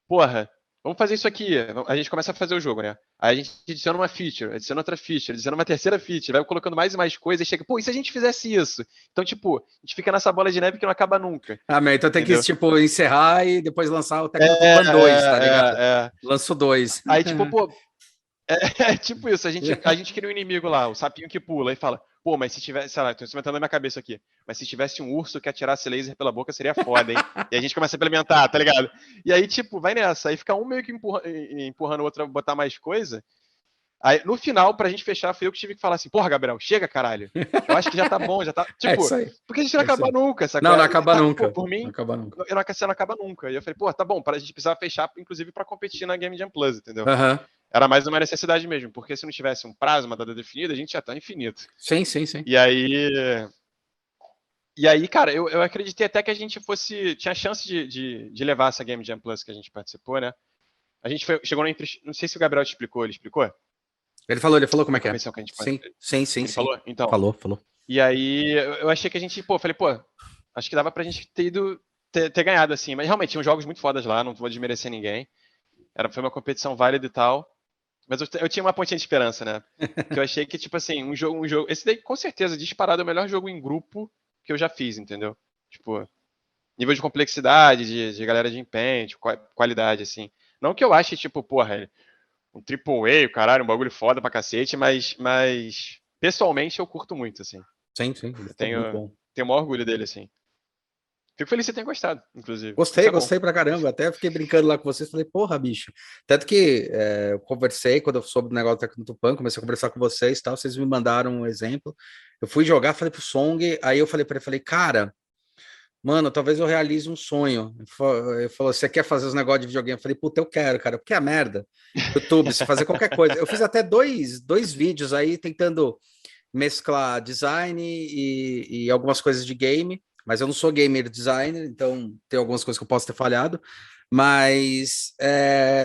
porra, vamos fazer isso aqui. A gente começa a fazer o jogo, né? Aí a gente adiciona uma feature, adiciona outra feature, adiciona uma terceira feature, vai colocando mais e mais coisas e chega, pô, e se a gente fizesse isso? Então, tipo, a gente fica nessa bola de neve que não acaba nunca, Ah, meu, então tem que, entendeu? tipo, encerrar e depois lançar o É, Tecnotupan 2, tá ligado? é. Lanço 2. Aí, tipo, pô, é tipo isso, a gente cria um inimigo lá, o sapinho que pula, e fala, pô, mas se tivesse, sei lá, tô inventando na minha cabeça aqui, mas se tivesse um urso que atirasse laser pela boca, seria foda, hein? E a gente começa a implementar, tá ligado? E aí, tipo, vai nessa, aí fica um meio que empurrando o outro a botar mais coisa. Aí, no final, pra gente fechar, foi eu que tive que falar assim, porra, Gabriel, chega, caralho. Eu acho que já tá bom, já tá. É Tipo, isso aí. porque a gente não É isso acaba aí. nunca, Não, sacou? não E acaba tá, pô, nunca. por Não mim, acaba nunca. você não acaba nunca. E eu falei, pô, tá bom, para a gente precisar fechar, inclusive, pra competir na Game Jam Plus, entendeu? Aham. Era mais uma necessidade mesmo, porque se não tivesse um prazo, uma data definida, a gente já tá infinito. Sim, sim, sim. E aí. E aí, cara, eu acreditei até que a gente fosse. Tinha chance de levar essa Game Jam Plus que a gente participou, né? A gente chegou entre. Não sei se o Gabriel te explicou, ele explicou? Ele falou como Na é que é. competição que a gente Sim, participou. sim, sim, Ele sim. falou? Então. Falou, falou. E aí eu achei que a gente, pô, falei, pô, acho que dava pra gente ter ido. Ter ganhado, assim. Mas realmente, tinham jogos muito fodas lá, não vou desmerecer ninguém. Foi uma competição válida e tal. Mas eu tinha uma pontinha de esperança, né? Que eu achei que, tipo assim, um jogo. Esse daí, com certeza, disparado é o melhor jogo em grupo que eu já fiz, entendeu? Tipo, nível de complexidade, de galera de empenho, de qualidade, assim. Não que eu ache, tipo, porra, um triple A, caralho, um bagulho foda pra cacete, mas pessoalmente eu curto muito, assim. Sim, sim. Ele Eu ficou muito tenho, bom. tenho o maior orgulho dele, assim. Fico feliz que você tenha gostado, inclusive. Isso Gostei, é bom. gostei pra caramba. Até fiquei brincando lá com vocês. Falei, porra, bicho. Tanto que eu conversei quando eu soube do negócio do Tecnotupan, comecei a conversar com vocês e tal. Vocês me mandaram um exemplo. Eu fui jogar, falei pro Song. Aí eu falei pra ele, falei, cara, mano, talvez eu realize um sonho. Ele falou, você quer fazer os negócios de videogame? Eu falei, puta, eu quero, cara. Porque é merda. YouTube, se fazer qualquer coisa. Eu fiz até dois vídeos aí tentando mesclar design e algumas coisas de game, mas eu não sou gamer designer, então tem algumas coisas que eu posso ter falhado. Mas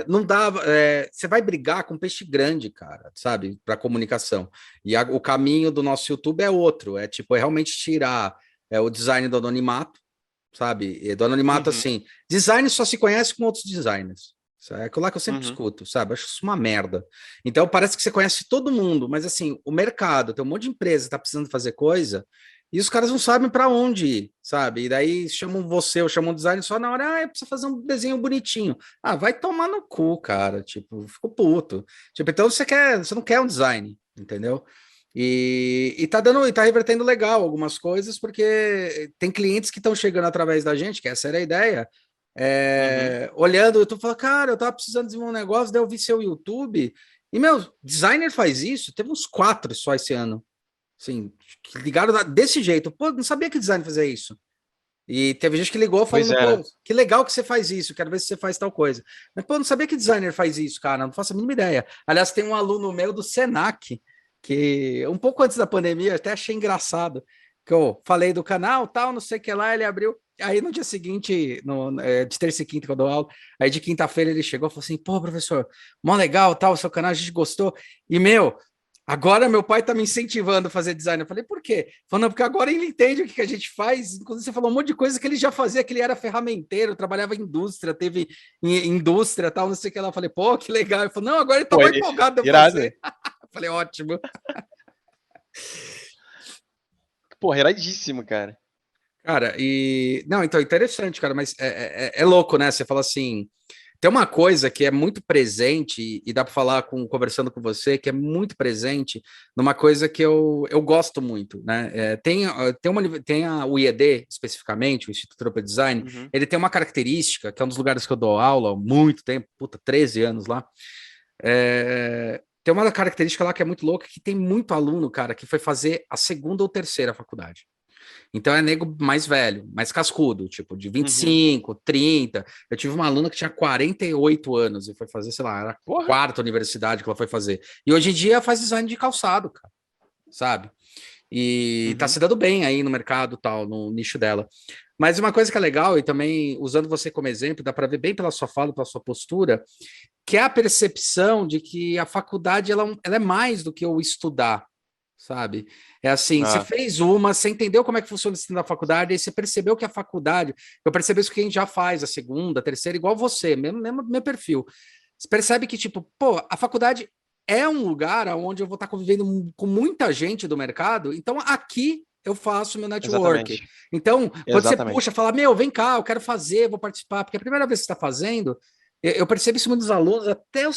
não dava. Você vai brigar com peixe grande, cara, sabe? Para comunicação. E o caminho do nosso YouTube é outro. É tipo, é realmente tirar o design do anonimato, sabe? E do anonimato, Uhum, assim. Design só se conhece com outros designers. É aquilo lá que eu sempre uhum. escuto, sabe? Acho isso uma merda. Então parece que você conhece todo mundo, mas assim, o mercado, tem um monte de empresa que tá precisando fazer coisa, e os caras não sabem para onde ir, sabe? E daí chamam você, ou chamam um design só na hora, eu preciso fazer um desenho bonitinho. Ah, vai tomar no cu, cara. Tipo, ficou puto. Tipo, então você não quer um design, entendeu? E tá revertendo legal algumas coisas, porque tem clientes que estão chegando através da gente, que essa era a ideia, Uhum. olhando, eu tô falando, cara, eu tava precisando desenvolver um negócio, daí eu vi seu YouTube, e meu, designer faz isso, teve uns 4 só esse ano, assim, que ligaram desse jeito, pô, não sabia que design fazia isso, E teve gente que ligou Pois falando, é, pô, né? que legal que você faz isso, quero ver se você faz tal coisa. Mas, pô, eu não sabia que designer faz isso, cara, não faço a mínima ideia. Aliás, tem um aluno meu do Senac, que um pouco antes da pandemia, eu até achei engraçado, que eu falei do canal, tal, não sei o que lá, ele abriu. Aí no dia seguinte, de terça e quinta, que eu dou aula, aí de quinta-feira ele chegou e falou assim: pô, professor, mó legal, tal, o seu canal, a gente gostou. E, meu, agora meu pai tá me incentivando a fazer design. Eu falei, por quê? Falando, porque agora ele entende o que a gente faz. Inclusive, você falou um monte de coisa que ele já fazia, que ele era ferramenteiro, trabalhava em indústria, teve em indústria, tal, não sei o que lá. Eu falei, pô, que legal. Ele falou, não, agora ele tá Pô, mais empolgado de eu irado. fazer. Eu falei, ótimo. Pô, iradíssimo, cara. Cara, e. Não, então, interessante, cara, mas é louco, né? Você fala assim. Tem uma coisa que é muito presente, e dá para falar conversando com você, que é muito presente numa coisa que eu gosto muito, né? Tem o IED, especificamente, o Instituto Europeu de Design, Uhum. ele tem uma característica, que é um dos lugares que eu dou aula há muito tempo, puta, 13 anos lá. Tem uma característica lá que é muito louca, que tem muito aluno, cara, que foi fazer a segunda ou terceira faculdade. Então é nego mais velho, mais cascudo, tipo de vinte e Uhum. cinco, 30. Eu tive uma aluna que tinha 48 anos e foi fazer, sei lá, era a Porra. quarta universidade que ela foi fazer. E hoje em dia faz design de calçado, cara, sabe? E tá Uhum. se dando bem aí no mercado, tal, no nicho dela. Mas uma coisa que é legal, e também usando você como exemplo, dá para ver bem pela sua fala, pela sua postura, que é a percepção de que a faculdade ela é mais do que o estudar, sabe? É assim, você Ah, fez uma, você entendeu como é que funciona o ensino da faculdade, aí você percebeu que a faculdade, eu percebi isso que quem já faz a segunda, a terceira, igual você, mesmo meu perfil. Você percebe que, tipo, pô, a faculdade é um lugar onde eu vou estar convivendo com muita gente do mercado, então aqui eu faço meu network. exatamente. Então, quando você puxa, Exatamente. fala, meu, vem cá, eu quero fazer, vou participar, porque a primeira vez que você está fazendo, eu percebo isso muito dos alunos, até o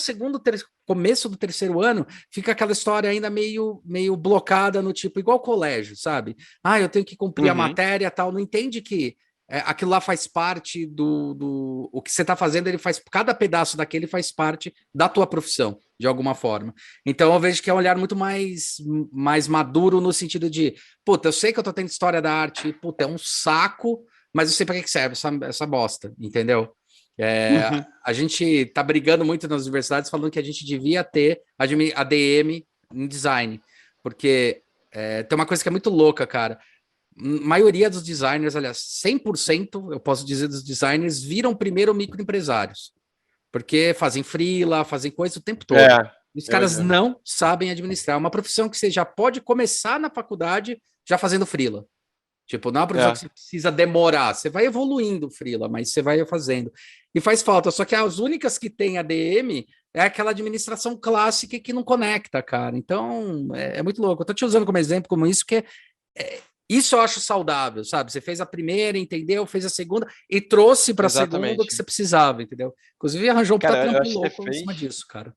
começo do terceiro ano, fica aquela história ainda meio blocada no tipo, igual colégio, sabe? Ah, eu tenho que cumprir a Uhum. matéria tal, não entende que aquilo lá faz parte o que você está fazendo, ele faz, cada pedaço daquele faz parte da tua profissão, de alguma forma. Então eu vejo que é um olhar muito mais maduro no sentido de, puta, eu sei que eu tô tendo história da arte, puta, é um saco, mas eu sei para que serve essa bosta, entendeu? Uhum. A gente tá brigando muito nas universidades falando que a gente devia ter ADM em design, porque tem uma coisa que é muito louca, cara. Maioria dos designers, aliás, 100%, eu posso dizer, dos designers viram primeiro microempresários, porque fazem freela, fazem coisa o tempo É, todo. Os eu caras imagino. não sabem administrar. É uma profissão que você já pode começar na faculdade já fazendo freela. Tipo, não é uma profissão que É, você precisa demorar, você vai evoluindo o freela, mas você vai fazendo. E faz falta, só que as únicas que têm ADM é aquela administração clássica que não conecta, cara. Então, é muito louco. Eu tô te usando como exemplo, como isso, que isso eu acho saudável, sabe? Você fez a primeira, entendeu? Fez a segunda e trouxe para a segunda o que exatamente. você precisava, entendeu? Inclusive, arranjou um puta Cara, eu trampo acho que você louco em cima fez. disso, cara.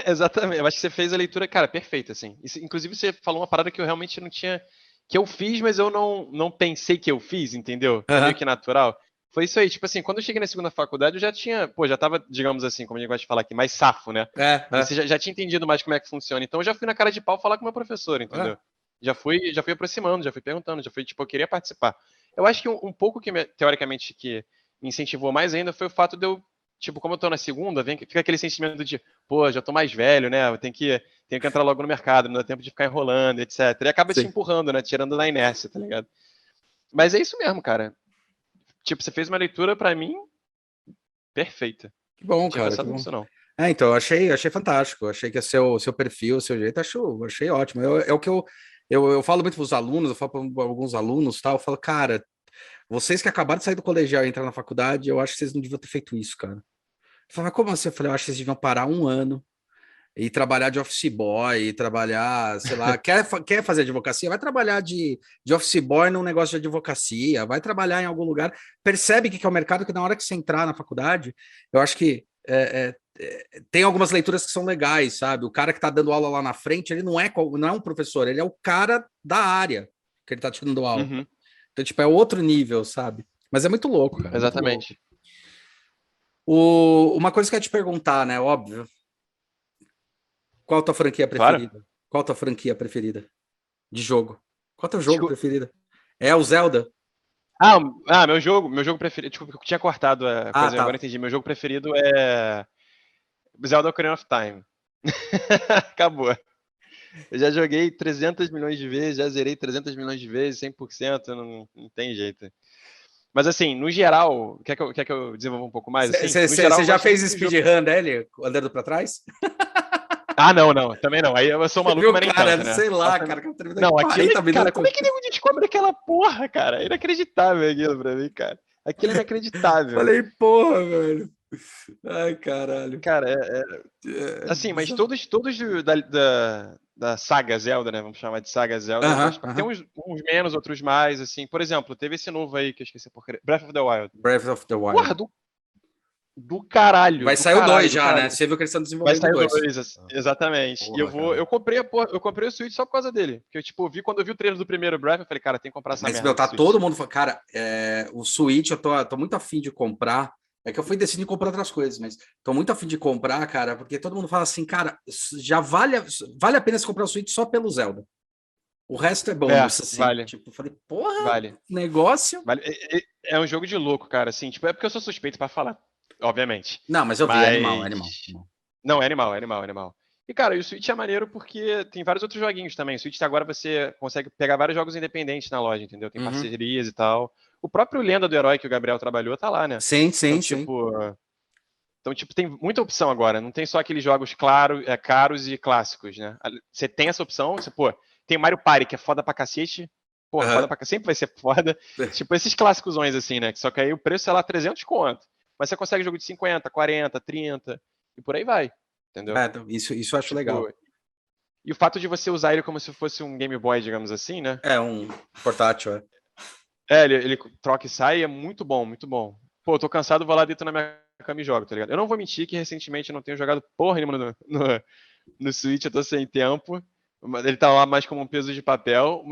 Exatamente. Eu acho que você fez a leitura, cara, perfeita, assim. Inclusive, você falou uma parada que eu realmente não tinha. Que eu fiz, mas eu não pensei que eu fiz, entendeu? Foi meio Aham. que natural. Foi isso aí. Tipo assim, quando eu cheguei na segunda faculdade, eu já tinha. Pô, já tava, digamos assim, como a gente gosta de falar aqui, mais safo, né? Você já tinha entendido mais como é que funciona. Então eu já fui na cara de pau falar com o meu professor, É. entendeu? Já fui aproximando, já fui perguntando, já fui, tipo, eu queria participar. Eu acho que um pouco que, teoricamente, que me incentivou mais ainda foi o fato de eu, tipo, como eu tô na segunda, fica aquele sentimento de, pô, já tô mais velho, né? Eu tenho que entrar logo no mercado, não dá tempo de ficar enrolando, etc. E acaba te Sim. empurrando, né? Tirando da inércia, tá ligado? Mas é isso mesmo, cara. Tipo, você fez uma leitura pra mim perfeita. Que bom, Não tinha cara, que pensado bom. nisso, não. Então, eu achei fantástico. Eu achei que seu perfil, seu jeito, achei ótimo. É o que eu falo muito para os alunos, eu falo para alguns alunos, tal, eu falo, cara, vocês que acabaram de sair do colegial e entrar na faculdade, eu acho que vocês não deviam ter feito isso, cara. Eu falei, mas como assim? Eu falei, eu acho que vocês deviam parar um ano e trabalhar de office boy, e trabalhar, sei lá, quer fazer advocacia? Vai trabalhar de office boy num negócio de advocacia, vai trabalhar em algum lugar, percebe que é o mercado, que na hora que você entrar na faculdade, eu acho que tem algumas leituras que são legais, sabe? O cara que está dando aula lá na frente, ele não é um professor, ele é o cara da área que ele está te dando aula. Uhum, Então, tipo, é outro nível, sabe? Mas é muito louco, cara, é muito louco. exatamente. Uma coisa que eu ia te perguntar, né? Óbvio, qual a tua franquia Claro. preferida? Qual a tua franquia preferida de jogo? Qual é o teu jogo Desculpa. preferido? É o Zelda? Meu jogo preferido. Tipo, eu tinha cortado a coisa, Tá. agora eu entendi. Meu jogo preferido é Zelda Ocarina of Time. Acabou. Eu já joguei 300 milhões de vezes, já zerei 300 milhões de vezes, 100%, não tem jeito. Mas assim, no geral, quer que eu desenvolva um pouco mais? Assim, no geral, Você eu já gosto muito fez de jogo. speedrun dele, andando pra trás? Não, também não. Aí eu sou Você maluco, viu, mas nem cara? tanto, né? Sei lá, cara, que eu terminei Não, aquilo, 40 cara, como minutos. é que nego descobre aquela porra, cara? É inacreditável aquilo pra mim, cara. Aquilo é inacreditável. Falei, porra, velho. Ai, caralho. Cara, É assim, mas bizarro. todos da saga Zelda, né? Vamos chamar de saga Zelda, eu gosto. Tem Aham. uns menos, outros mais, assim. Por exemplo, teve esse novo aí que eu esqueci por Breath of the Wild. Breath of the Wild. Porra, do caralho, Vai do sair o 2 caralho, do já, né? caralho. Você viu que eles estão Vai desenvolvendo o sair o 2. 2, exatamente. E Porra, cara. eu comprei o Switch só por causa dele. Porque eu, tipo, quando eu vi o trailer do primeiro Breath, eu falei, cara, tem que comprar essa Mas, meu, merda tá de Switch. todo mundo falando. Cara, o Switch eu tô muito afim de comprar. É que eu fui decidir comprar outras coisas, mas tô muito afim de comprar, cara, porque todo mundo fala assim, cara, já vale a pena se comprar o Switch só pelo Zelda. O resto é bônus, assim. Vale, Tipo, eu falei, porra, vale. negócio. Vale. É um jogo de louco, cara, assim. Tipo, é porque eu sou suspeito pra falar, obviamente. Não, mas eu vi, é animal, é animal. Mas. Não, é animal, é animal, é animal. E, cara, o Switch é maneiro porque tem vários outros joguinhos também. O Switch agora você consegue pegar vários jogos independentes na loja, entendeu? Tem Uhum. parcerias e tal. O próprio Lenda do Herói que o Gabriel trabalhou tá lá, né? Sim, Então, sim, sim. tipo, tem muita opção agora. Não tem só aqueles jogos caros e clássicos, né? Você tem essa opção, pô, tem Mario Party, que é foda pra cacete. Porra, Aham. sempre vai ser foda. Tipo, esses clássicosões assim, né? Só que aí o preço é lá 300 conto. Mas você consegue jogo de 50, 40, 30 e por aí vai. Entendeu? Então, isso eu acho Tipo, legal. e o fato de você usar ele como se fosse um Game Boy, digamos assim, né? É um portátil, é. Ele troca e sai, é muito bom, muito bom. Pô, eu tô cansado, vou lá dentro na minha cama e jogo, tá ligado? Eu não vou mentir que recentemente eu não tenho jogado porra nenhuma no Switch, eu tô sem tempo. Ele tá lá mais como um peso de papel,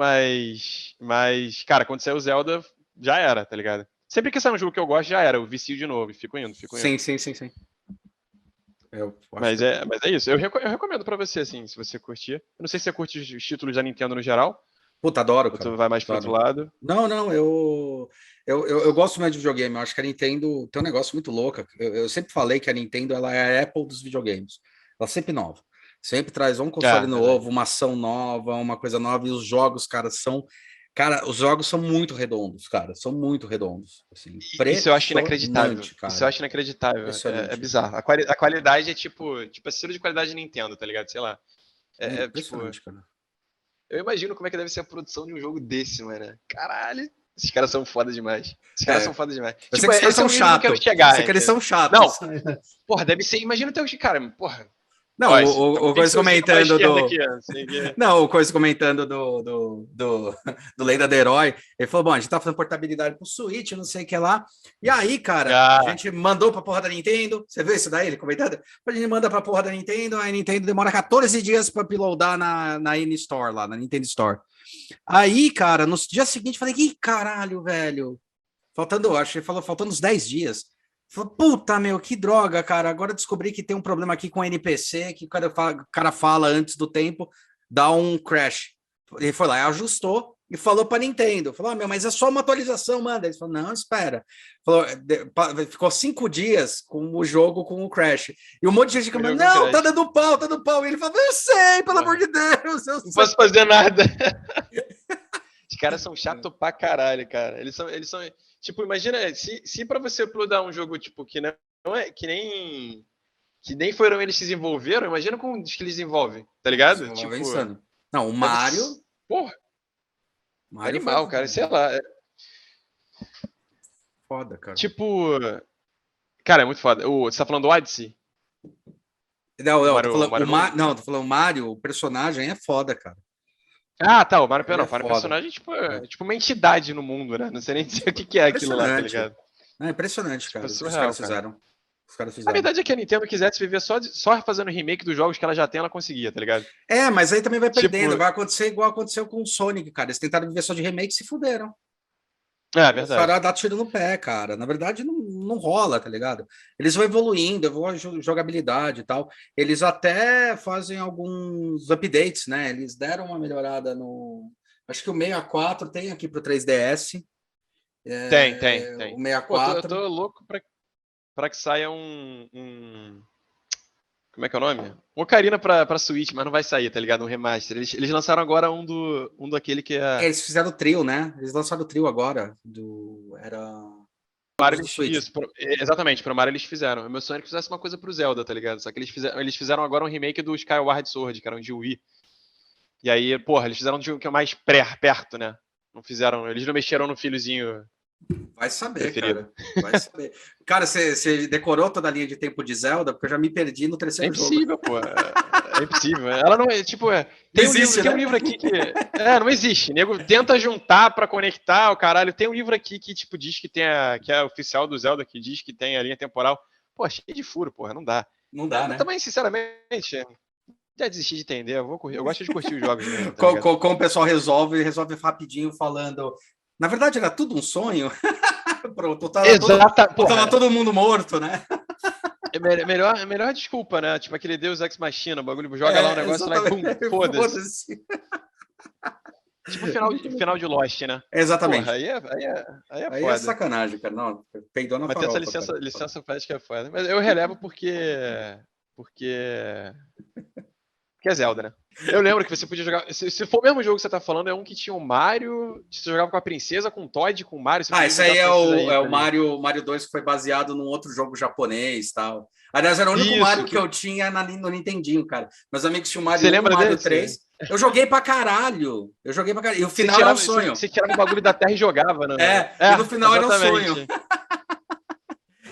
cara, quando sair o Zelda, já era, tá ligado? Sempre que sai um jogo que eu gosto, já era. Eu vicio de novo, e fico indo, fico indo. Sim. Eu acho Mas legal. é isso. Eu recomendo pra você, assim, se você curtir. Eu não sei se você curte os títulos da Nintendo no geral, Puta, adoro, ou cara. tu vai mais pro outro Adoro. lado. Não, eu gosto mais de videogame. Eu acho que a Nintendo tem um negócio muito louco. Eu sempre falei que a Nintendo ela é a Apple dos videogames. Ela sempre nova. Sempre traz um console Verdade. novo, uma ação nova, uma coisa nova. E os jogos, cara, são. Cara, os jogos são muito redondos, cara. São muito redondos. Assim, Isso eu acho inacreditável. impressionante, Isso eu cara. acho inacreditável. É Impressionante. bizarro. A qualidade é tipo estilo de qualidade de Nintendo, tá ligado? Sei lá. É Tipo, impressionante, cara. eu imagino como é que deve ser a produção de um jogo desse, mano. Caralho. Esses caras são foda demais. Esses caras são É, foda demais. eu sei Tipo, que os caras esse é são o nível que eu quero chatos. Eu sei chegar, que eles entendeu? são chatos. Não, porra, deve ser. Imagina o teu. Cara, porra. Não, Ó, o tem coisa pixelzinho pra comentando esquerda do. aqui, ó. Não sei o quê. Não, o coisa comentando do Lenda do Herói. Ele falou: bom, a gente tá fazendo portabilidade pro Switch, não sei o que lá. E aí, cara, a Ah, gente mandou pra porra da Nintendo. Você viu isso daí? Ele comentando? A gente manda pra porra da Nintendo, aí a Nintendo demora 14 dias pra uploadar na N-Store lá, na Nintendo Store. Aí, cara, no dia seguinte, falei: ih, caralho, velho. Faltando, acho que ele falou, faltando uns 10 dias. Falei, puta, meu, que droga, cara. Agora descobri que tem um problema aqui com o NPC, que o cara fala antes do tempo, dá um crash. Ele foi lá e ajustou e falou para Nintendo. Falou, meu, mas é só uma atualização, manda. Ele falou, não, espera. Falou, ficou 5 dias com o jogo com o crash. E um monte de gente falando, não, tá dando pau, tá dando pau. E ele falou, eu sei, pelo amor de Deus. Eu não posso fazer nada. Os caras são chatos pra caralho, cara. Eles são. Tipo, imagina, se pra você uploadar um jogo, tipo, que não é. Que nem foram eles que desenvolveram, imagina como os que eles desenvolvem, tá ligado? Tipo. Insano. Não, o Deve Mario. Porra, Mario animal, cara. Sei lá. Foda, cara. Tipo. Cara, é muito foda. Você tá falando do Odyssey? Não, tô falando, Mario tô falando o Mario, o personagem é foda, cara. tá, o Mario Ele não. é O Mario foda. personagem é tipo uma entidade no mundo, né? Não sei nem dizer o que é aquilo lá, tá Impressionante. ligado? É impressionante, Tipo, é cara, o que os surreal, caras cara. fizeram. Os caras A fizeram. verdade é que a Nintendo quisesse viver só fazendo remake dos jogos que ela já tem, ela conseguia, tá ligado? É, mas aí também vai perdendo. Tipo, Vai acontecer igual aconteceu com o Sonic, cara. Eles tentaram viver só de remake e se fuderam. Começaram verdade. a dar tiro no pé, cara. Na verdade, não rola, tá ligado? Eles vão evoluindo, evoluem a jogabilidade e tal. Eles até fazem alguns updates, né? Eles deram uma melhorada no. Acho que o 64 tem aqui pro 3DS. Tem. O Pô, eu 64. tô louco pra que saia como é que é o nome? Um Ocarina pra Switch, mas não vai sair, tá ligado? Um remaster. Eles lançaram agora um daquele que é. Eles fizeram o trio, né? Eles lançaram o trio agora. Era Mario, jogos do Switch. isso, exatamente, pro Mario eles fizeram. O meu sonho é que fizesse uma coisa pro Zelda, tá ligado? Só que eles fizeram agora um remake do Skyward Sword, que era um de Wii. E aí, porra, eles fizeram de um que é mais perto, né? Não fizeram, eles não mexeram no filhozinho Vai saber, preferido. cara. Vai saber. Cara, você decorou toda a linha de tempo de Zelda? Porque eu já me perdi no É terceiro jogo. impossível, pô. É impossível. Ela não é, tipo, Não tem um existe, livro, tem né? um livro aqui que. Não existe. Nego tenta juntar pra conectar o caralho. Tem um livro aqui que, tipo, diz que que é oficial do Zelda, que diz que tem a linha temporal. Pô, cheio de furo, porra, não dá. Não dá, Mas né? também, sinceramente, já desisti de entender. Eu gosto de curtir os jogos mesmo, tá ligado? Como o pessoal resolve rapidinho falando. Na verdade, era tudo um sonho. Pronto, Exata, tava porra. todo mundo morto, né? Melhor desculpa, né? Tipo aquele Deus Ex Machina, o bagulho joga lá um negócio lá e Exatamente. bum, foda-se. Foda-se. Tipo final de Lost, né? Porra, Exatamente. aí é Aí é foda. sacanagem, cara. Não, peidou na Mas tem essa farofa, cara. licença poética é foda. Mas eu relevo porque é Zelda, né? Eu lembro que você podia jogar. Se for o mesmo jogo que você tá falando, é um que tinha o Mario. Você jogava com a princesa, com o Todd, com o Mario. Você podia Esse juntar aí as princesas é aí o ali. Mario 2 que foi baseado num outro jogo japonês e tal. Aliás, era o único Isso, Mario que eu tinha no Nintendinho, cara. Meus amigos tinham o você Mario 1, lembra Mario desse? 3. Eu joguei pra caralho. E o final era um sonho. Você tirava o bagulho da terra e jogava, né? E no final era um sonho. Exatamente.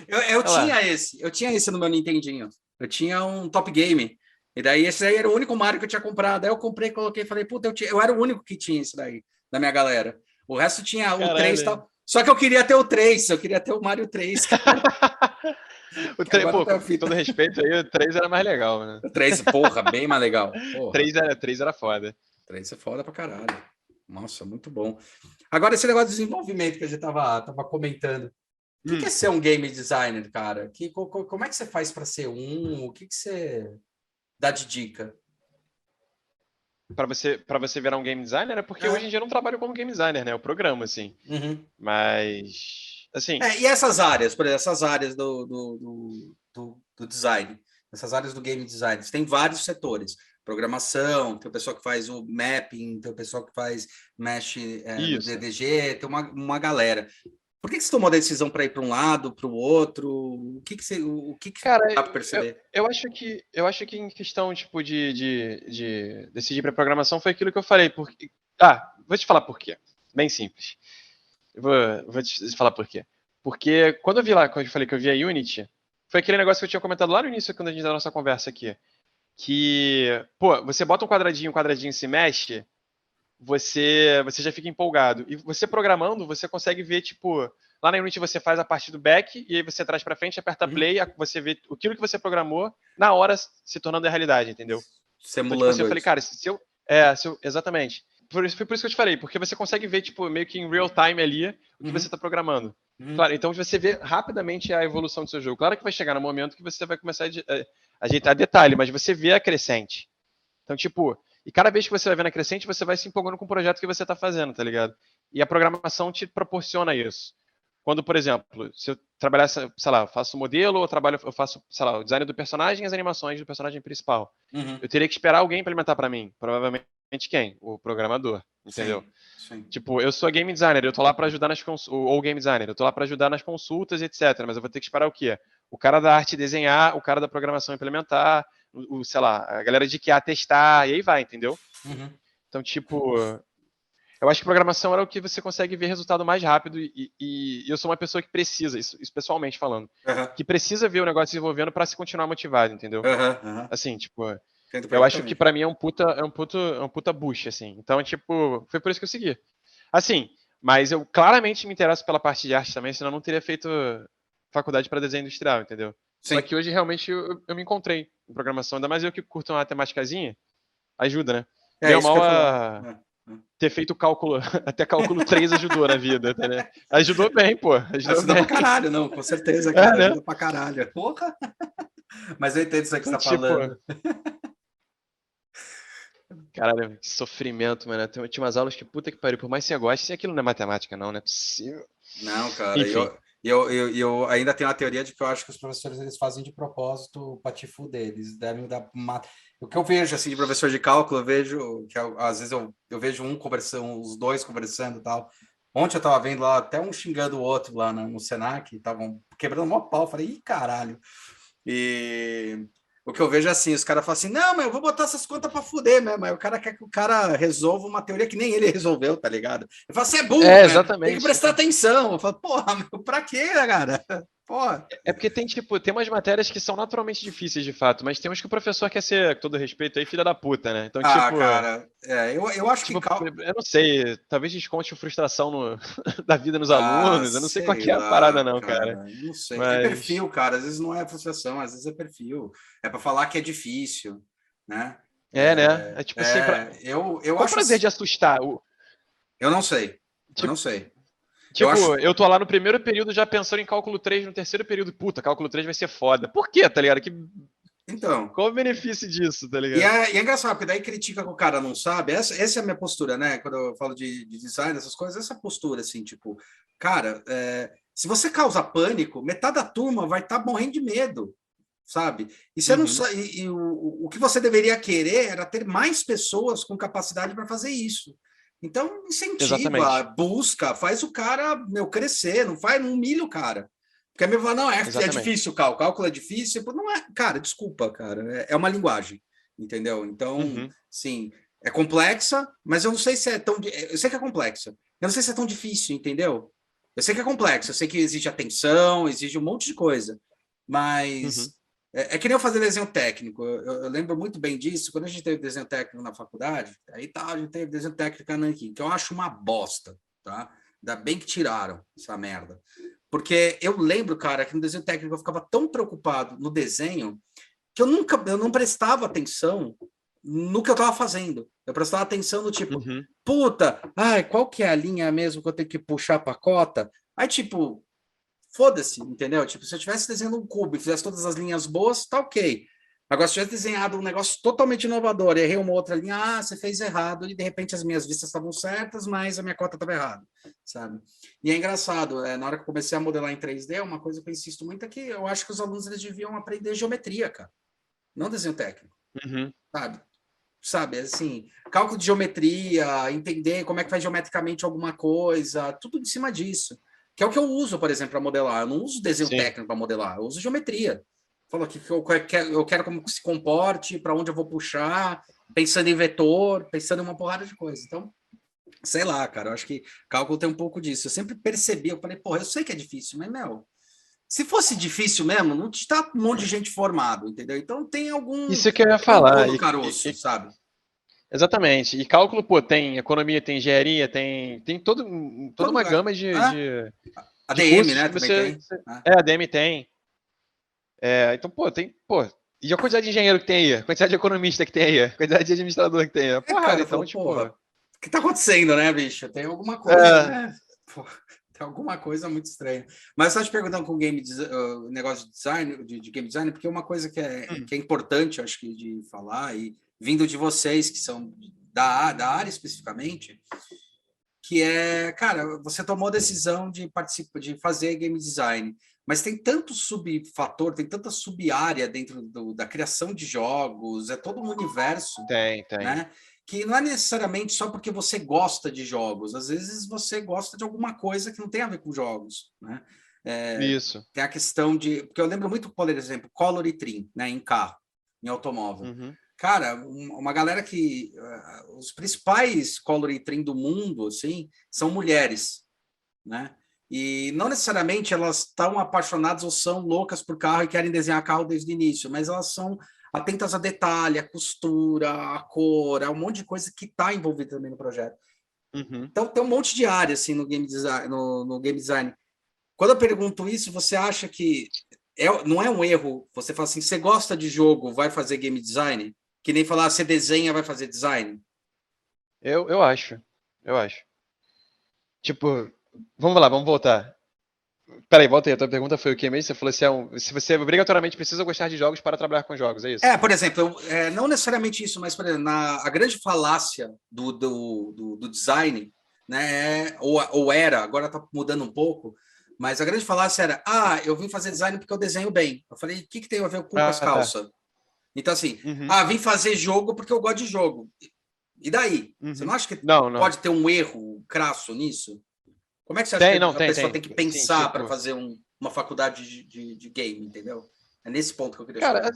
Eu Olha lá. tinha esse. Eu tinha esse no meu Nintendinho. Eu tinha um Top Game. E daí esse aí era o único Mario que eu tinha comprado. Aí eu comprei, coloquei e falei, puta, eu era o único que tinha isso daí, da minha galera. O resto tinha o 3 e Caralho. tal. Só que eu queria ter o 3, eu queria ter o Mario 3, que agora Pô, tá a com fita. todo respeito aí, o 3 era mais legal, né? O 3, porra, bem mais legal. Porra, 3 era foda. 3 é foda pra caralho. Nossa, muito bom. Agora, esse negócio de desenvolvimento que a gente tava comentando. O que é ser um game designer, cara? Como é que você faz para ser um? O que você dá de dica? Pra você virar um game designer, é porque hoje em dia eu não trabalho como game designer, né? Eu programo, assim. Uhum. Mas, assim, E essas áreas, por exemplo, essas áreas do design, essas áreas do game design, tem vários setores. Programação, tem o pessoal que faz o mapping, tem o pessoal que mexe no isso. DDG, tem uma galera. Por que você tomou a decisão para ir para um lado, para o outro? O que Cara, dá para perceber? eu acho que em questão, tipo, de decidir pra programação foi aquilo que eu falei. Vou te falar por quê. Bem simples. Eu vou te falar por quê. Porque quando eu vi lá, quando eu falei que eu vi a Unity, foi aquele negócio que eu tinha comentado lá no início, quando a gente da nossa conversa aqui. Que, pô, você bota um quadradinho se mexe, você já fica empolgado. E você programando, você consegue ver, tipo, lá na Unity você faz a parte do back, e aí você traz pra frente, aperta play, você vê aquilo que você programou na hora se tornando a realidade, entendeu? Então, tipo assim, eu Simulando falei, isso. cara, exatamente. Foi por isso que eu te falei, porque você consegue ver, tipo, meio que em real time ali, o que você Uhum. está programando. Uhum. Claro, então você vê rapidamente a evolução do seu jogo. Claro que vai chegar no momento que você vai começar a ajeitar detalhe, mas você vê a crescente. Então, tipo, e cada vez que você vai vendo a crescente, você vai se empolgando com o projeto que você está fazendo, tá ligado? E a programação te proporciona isso. Quando, por exemplo, se eu trabalhasse, sei lá, eu faço modelo, eu faço, sei lá, o design do personagem e as animações do personagem principal. Uhum. Eu teria que esperar alguém implementar para mim. Provavelmente quem? O programador, entendeu? Sim, sim. Tipo, eu sou game designer, eu tô lá para ajudar ou game designer, eu tô lá para ajudar nas consultas, etc. Mas eu vou ter que esperar o quê? O cara da arte desenhar, o cara da programação implementar, sei lá, a galera de QA testar, e aí vai, entendeu? Uhum. Então, tipo, eu acho que programação era o que você consegue ver resultado mais rápido e eu sou uma pessoa que precisa, isso pessoalmente falando, Uhum. que precisa ver o negócio desenvolvendo para se continuar motivado, entendeu? Uhum. Assim, tipo, Entendo eu acho que perfeitamente. para mim é um puta boost, assim. Então, tipo, foi por isso que eu segui. Assim, mas eu claramente me interesso pela parte de arte também, senão eu não teria feito faculdade para desenho industrial, entendeu? Só Sim. que hoje realmente eu me encontrei em programação, ainda mais eu que curto uma temáticazinha, ajuda, né? É Bem ou isso que mal eu ia falar. ter feito cálculo, até cálculo 3 ajudou na vida, tá, né? Ajudou bem, pô, ajudou Ajuda pra bem. caralho, não, com certeza, É, cara. né? Ajuda pra caralho. Porra! Mas eu entendo isso aí que você Então, tá tipo, falando. caralho, que sofrimento, mano. Tinha umas aulas que puta que pariu, por mais que você goste, aquilo não é matemática, não é possível. Não, cara, Enfim. eu ainda tenho a teoria de que eu acho que os professores eles fazem de propósito para te fuder. Eles devem dar uma... O que eu vejo assim de professor de cálculo, eu vejo que às vezes eu vejo um conversando, os dois conversando e tal. Ontem eu tava vendo lá até um xingando o outro lá no Senac, estavam quebrando mó pau. Falei, ih, caralho. E o que eu vejo é assim, os caras falam assim, não, mas eu vou botar essas contas para fuder mesmo. Aí o cara quer que o cara resolva uma teoria que nem ele resolveu, tá ligado? Eu falo, você é burro, É, velho. Tem que exatamente. prestar atenção. Eu falo, porra, meu, pra quê, cara? Porra. É porque tem, tipo, tem umas matérias que são naturalmente difíceis, de fato, mas tem uns que o professor quer ser, com todo respeito, aí, filha da puta, né? Então, Ah, tipo, cara, eu acho que... eu não sei, talvez desconte frustração da vida nos Ah, alunos, eu não sei qual sei que é a parada, lá, não, cara. cara, não sei. É Mas, perfil, cara, às vezes não é frustração, às vezes é perfil. É para falar que é difícil, né? né? É tipo assim, Eu qual o acho prazer assim, de assustar? eu não sei, eu não Tipo, sei. Eu acho, tipo, eu tô lá no primeiro período já pensando em cálculo 3 no terceiro período, puta, cálculo 3 vai ser foda. Por quê, tá ligado? então, Qual o benefício disso, tá e ligado? é engraçado, porque daí critica que o cara não sabe, essa é a minha postura, né? Quando eu falo de design, essas coisas, essa postura, assim, tipo, cara, se você causa pânico, metade da turma vai estar morrendo de medo, sabe? E você não Uhum, sabe, e o que você deveria querer era ter mais pessoas com capacidade para fazer isso. Então, incentiva, exatamente, busca, faz o cara, meu, crescer, não humilha o cara. Porque a minha fala, não, é exatamente. difícil, o cálculo é difícil. Não é, cara, desculpa, cara, é uma linguagem, entendeu? Então, Uhum. sim, é complexa, mas eu não sei se é tão. Eu sei que é complexa, eu não sei se é tão difícil, entendeu? Eu sei que é complexo, eu sei que exige atenção, exige um monte de coisa, Uhum. mas que nem eu fazer desenho técnico. Eu lembro muito bem disso. Quando a gente teve desenho técnico na faculdade, aí tá, a gente teve desenho técnico na Nanquim, que eu acho uma bosta, tá? Ainda bem que tiraram essa merda. Porque eu lembro, cara, que no desenho técnico eu ficava tão preocupado no desenho que eu não prestava atenção no que eu estava fazendo. Eu prestava atenção no tipo, Uhum. puta, ai, qual que é a linha mesmo que eu tenho que puxar para a cota? Aí, tipo, foda-se, entendeu? Tipo, se eu tivesse desenhando um cubo e fizesse todas as linhas boas, tá ok. Agora, se eu tivesse desenhado um negócio totalmente inovador e errei uma outra linha, você fez errado, e de repente as minhas vistas estavam certas, mas a minha cota estava errada, sabe? E é engraçado, na hora que eu comecei a modelar em 3D, uma coisa que eu insisto muito é que eu acho que os alunos eles deviam aprender geometria, cara, não desenho técnico, Uhum. sabe? Sabe, assim, cálculo de geometria, entender como é que faz geometricamente alguma coisa, tudo em cima disso. Que é o que eu uso, por exemplo, para modelar. Eu não uso desenho Sim. técnico para modelar, eu uso geometria. Falo que eu quero como se comporte, para onde eu vou puxar, pensando em vetor, pensando em uma porrada de coisa. Então, sei lá, cara, eu acho que cálculo tem um pouco disso. Eu sempre percebi, eu falei, porra, eu sei que é difícil, mas, meu, se fosse difícil mesmo, não está um monte de gente formado, entendeu? Então Isso que eu ia tem algum falar. no caroço, sabe? Exatamente. E cálculo, pô, tem economia, tem engenharia, tem toda Todo, uma gama de, é, de, de ADM, cursos né? que Também tem. Né? a ADM tem. Então, pô, pô. E a quantidade de engenheiro que tem aí? A quantidade de economista que tem aí? A quantidade de administrador que tem aí? Porrada, Cara, então, falou, tipo. porra, o que tá acontecendo, né, bicho? Tem alguma coisa, É, né? Pô, tem alguma coisa muito estranha. Mas eu só te perguntando com negócio de design, de game design, porque uma coisa hum, que é importante, acho que, de falar, e vindo de vocês, que são da área especificamente, que é, cara, você tomou a decisão de participar, de fazer game design, mas tem tanto subfator, tem tanta sub-área dentro da criação de jogos, é todo um universo, tem. né? Que não é necessariamente só porque você gosta de jogos, às vezes você gosta de alguma coisa que não tem a ver com jogos, né? Isso. Tem a questão de, porque eu lembro muito, por exemplo, Color e Trim, né, em carro, em automóvel. Uhum. Cara, uma galera que os principais color e trim do mundo, assim, são mulheres, né? E não necessariamente elas estão apaixonadas ou são loucas por carro e querem desenhar carro desde o início, mas elas são atentas a detalhe, a costura, a cor, a um monte de coisa que está envolvida também no projeto. Uhum. Então tem um monte de área assim no game design, no game design. Quando eu pergunto isso, você acha que não é um erro? Você fala assim, você gosta de jogo, vai fazer game design? Que nem falar, você desenha, vai fazer design? Eu acho. Eu acho. Tipo, vamos lá, vamos voltar. Peraí, volta aí. A tua pergunta foi o quê mesmo? Você falou se você obrigatoriamente precisa gostar de jogos para trabalhar com jogos, é isso? Por exemplo, não necessariamente isso, mas, por exemplo, a grande falácia do design né? Ou era, agora está mudando um pouco, mas a grande falácia era, eu vim fazer design porque eu desenho bem. Eu falei, o que tem a ver o cu com as calças? Tá. Então, assim, vim fazer jogo porque eu gosto de jogo. E daí? Você não acha que pode ter um erro crasso nisso? Como é que você acha que a pessoa tem que pensar para fazer uma faculdade de game, entendeu? É nesse ponto que eu queria chegar.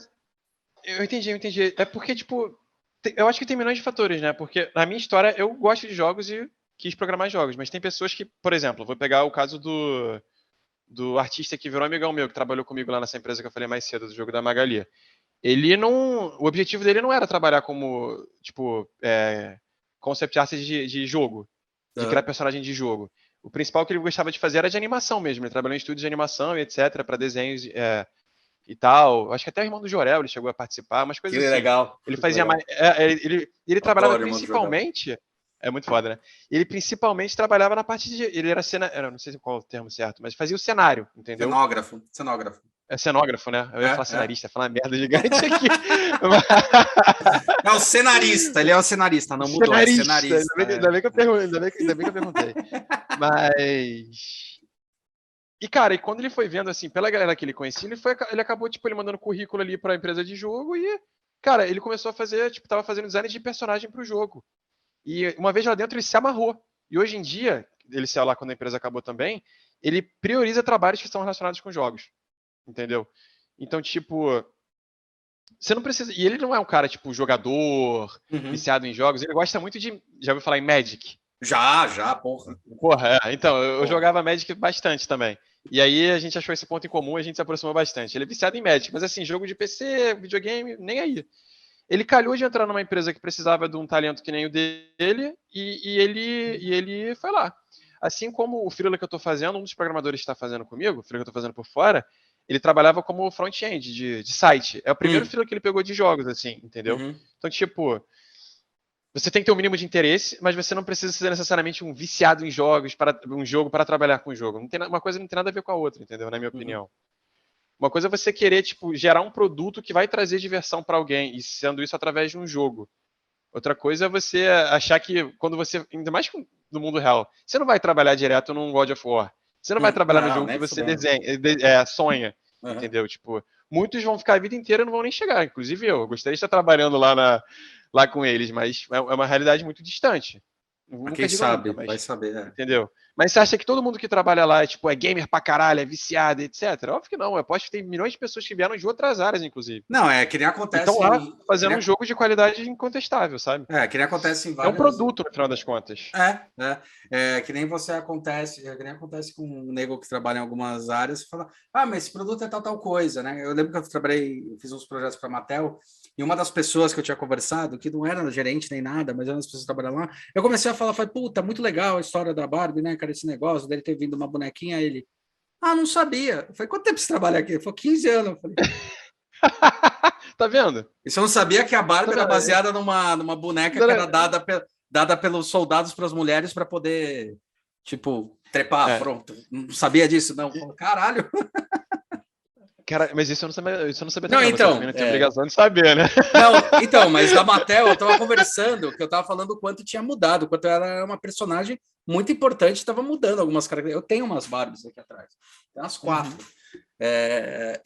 Eu entendi. É porque, tipo, eu acho que tem milhões de fatores, né? Porque na minha história, eu gosto de jogos e quis programar jogos, mas tem pessoas que, por exemplo, vou pegar o caso do artista que virou amigão meu, que trabalhou comigo lá nessa empresa que eu falei mais cedo, do jogo da Magali. Ele não... O objetivo dele não era trabalhar como, tipo, concept art de jogo, de criar personagem de jogo. O principal que ele gostava de fazer era de animação mesmo. Ele trabalhou em estúdios de animação e etc, para desenhos e tal. Acho que até o irmão do Jorel ele chegou a participar, umas coisas que assim. Legal. Ele fazia mais... ele trabalhava principalmente... É muito foda, né? Ele principalmente trabalhava na parte de... Ele era não sei qual é o termo certo, mas fazia o cenário, entendeu? Cenógrafo. É cenógrafo, né? Eu ia falar cenarista, falar uma merda gigante aqui. É o cenarista, ele é o cenarista, não mudou, é cenarista. Ainda bem que eu perguntei. Mas... E, cara, quando ele foi vendo, assim, pela galera que ele conhecia, ele acabou, tipo, ele mandando currículo ali pra empresa de jogo e, cara, ele começou a fazer, tipo, tava fazendo design de personagem pro jogo. E uma vez lá dentro ele se amarrou. E hoje em dia, ele saiu lá quando a empresa acabou também, ele prioriza trabalhos que estão relacionados com jogos. Entendeu? Então, tipo, você não precisa... E ele não é um cara, tipo, jogador, viciado em jogos. Ele gosta muito de... Já ouviu falar em Magic? Já, porra. Porra, então, eu jogava Magic bastante também. E aí a gente achou esse ponto em comum e a gente se aproximou bastante. Ele é viciado em Magic, mas assim, jogo de PC, videogame, nem aí. Ele calhou de entrar numa empresa que precisava de um talento que nem o dele e ele foi lá. Assim como o freela que eu tô fazendo, um dos programadores que está fazendo comigo, o freela que eu tô fazendo por fora, ele trabalhava como front-end de site. É o primeiro freela que ele pegou de jogos, assim, entendeu? Então, tipo, você tem que ter um mínimo de interesse, mas você não precisa ser necessariamente um viciado em jogos, para um jogo para trabalhar com o jogo. Uma coisa não tem nada a ver com a outra, entendeu? Na minha opinião. Uma coisa é você querer, tipo, gerar um produto que vai trazer diversão para alguém, e sendo isso através de um jogo. Outra coisa é você achar que quando você, ainda mais no mundo real, você não vai trabalhar direto num God of War. Você não vai trabalhar no jogo que você sonha, entendeu? Tipo, muitos vão ficar a vida inteira e não vão nem chegar. Inclusive eu gostaria de estar trabalhando lá com eles, mas é uma realidade muito distante. Quem sabe, nunca, mas, vai saber, entendeu? Mas você acha que todo mundo que trabalha lá é gamer pra caralho, é viciado, etc? Óbvio que não. Eu aposto que tem milhões de pessoas que vieram de outras áreas, inclusive. Não, que nem acontece... Estão lá fazendo um jogo de qualidade incontestável, sabe? Que nem acontece em várias... É um produto, no final das contas. Que nem que nem acontece com um nego que trabalha em algumas áreas e fala, mas esse produto é tal coisa, né? Eu lembro que eu fiz uns projetos para a Mattel, e uma das pessoas que eu tinha conversado, que não era gerente nem nada, mas era uma das pessoas que trabalhavam lá, eu comecei a falar, puta, muito legal a história da Barbie, né, cara, esse negócio dele ter vindo uma bonequinha, ele, não sabia. Eu falei, quanto tempo você trabalha aqui? Ele falou, 15 anos. Eu falei, tá vendo? E você não sabia que a Barbie era baseada numa boneca que era dada pelos soldados para as mulheres para poder, tipo, trepar, pronto. Não sabia disso, não. Caralho. Cara, mas isso eu não sabia. Não, então. Você não tem obrigação de saber, né? Não, então, mas da Mattel eu tava conversando, que eu tava falando o quanto tinha mudado, o quanto ela era uma personagem muito importante, estava mudando algumas características. Eu tenho umas Barbies aqui atrás, tem umas 4.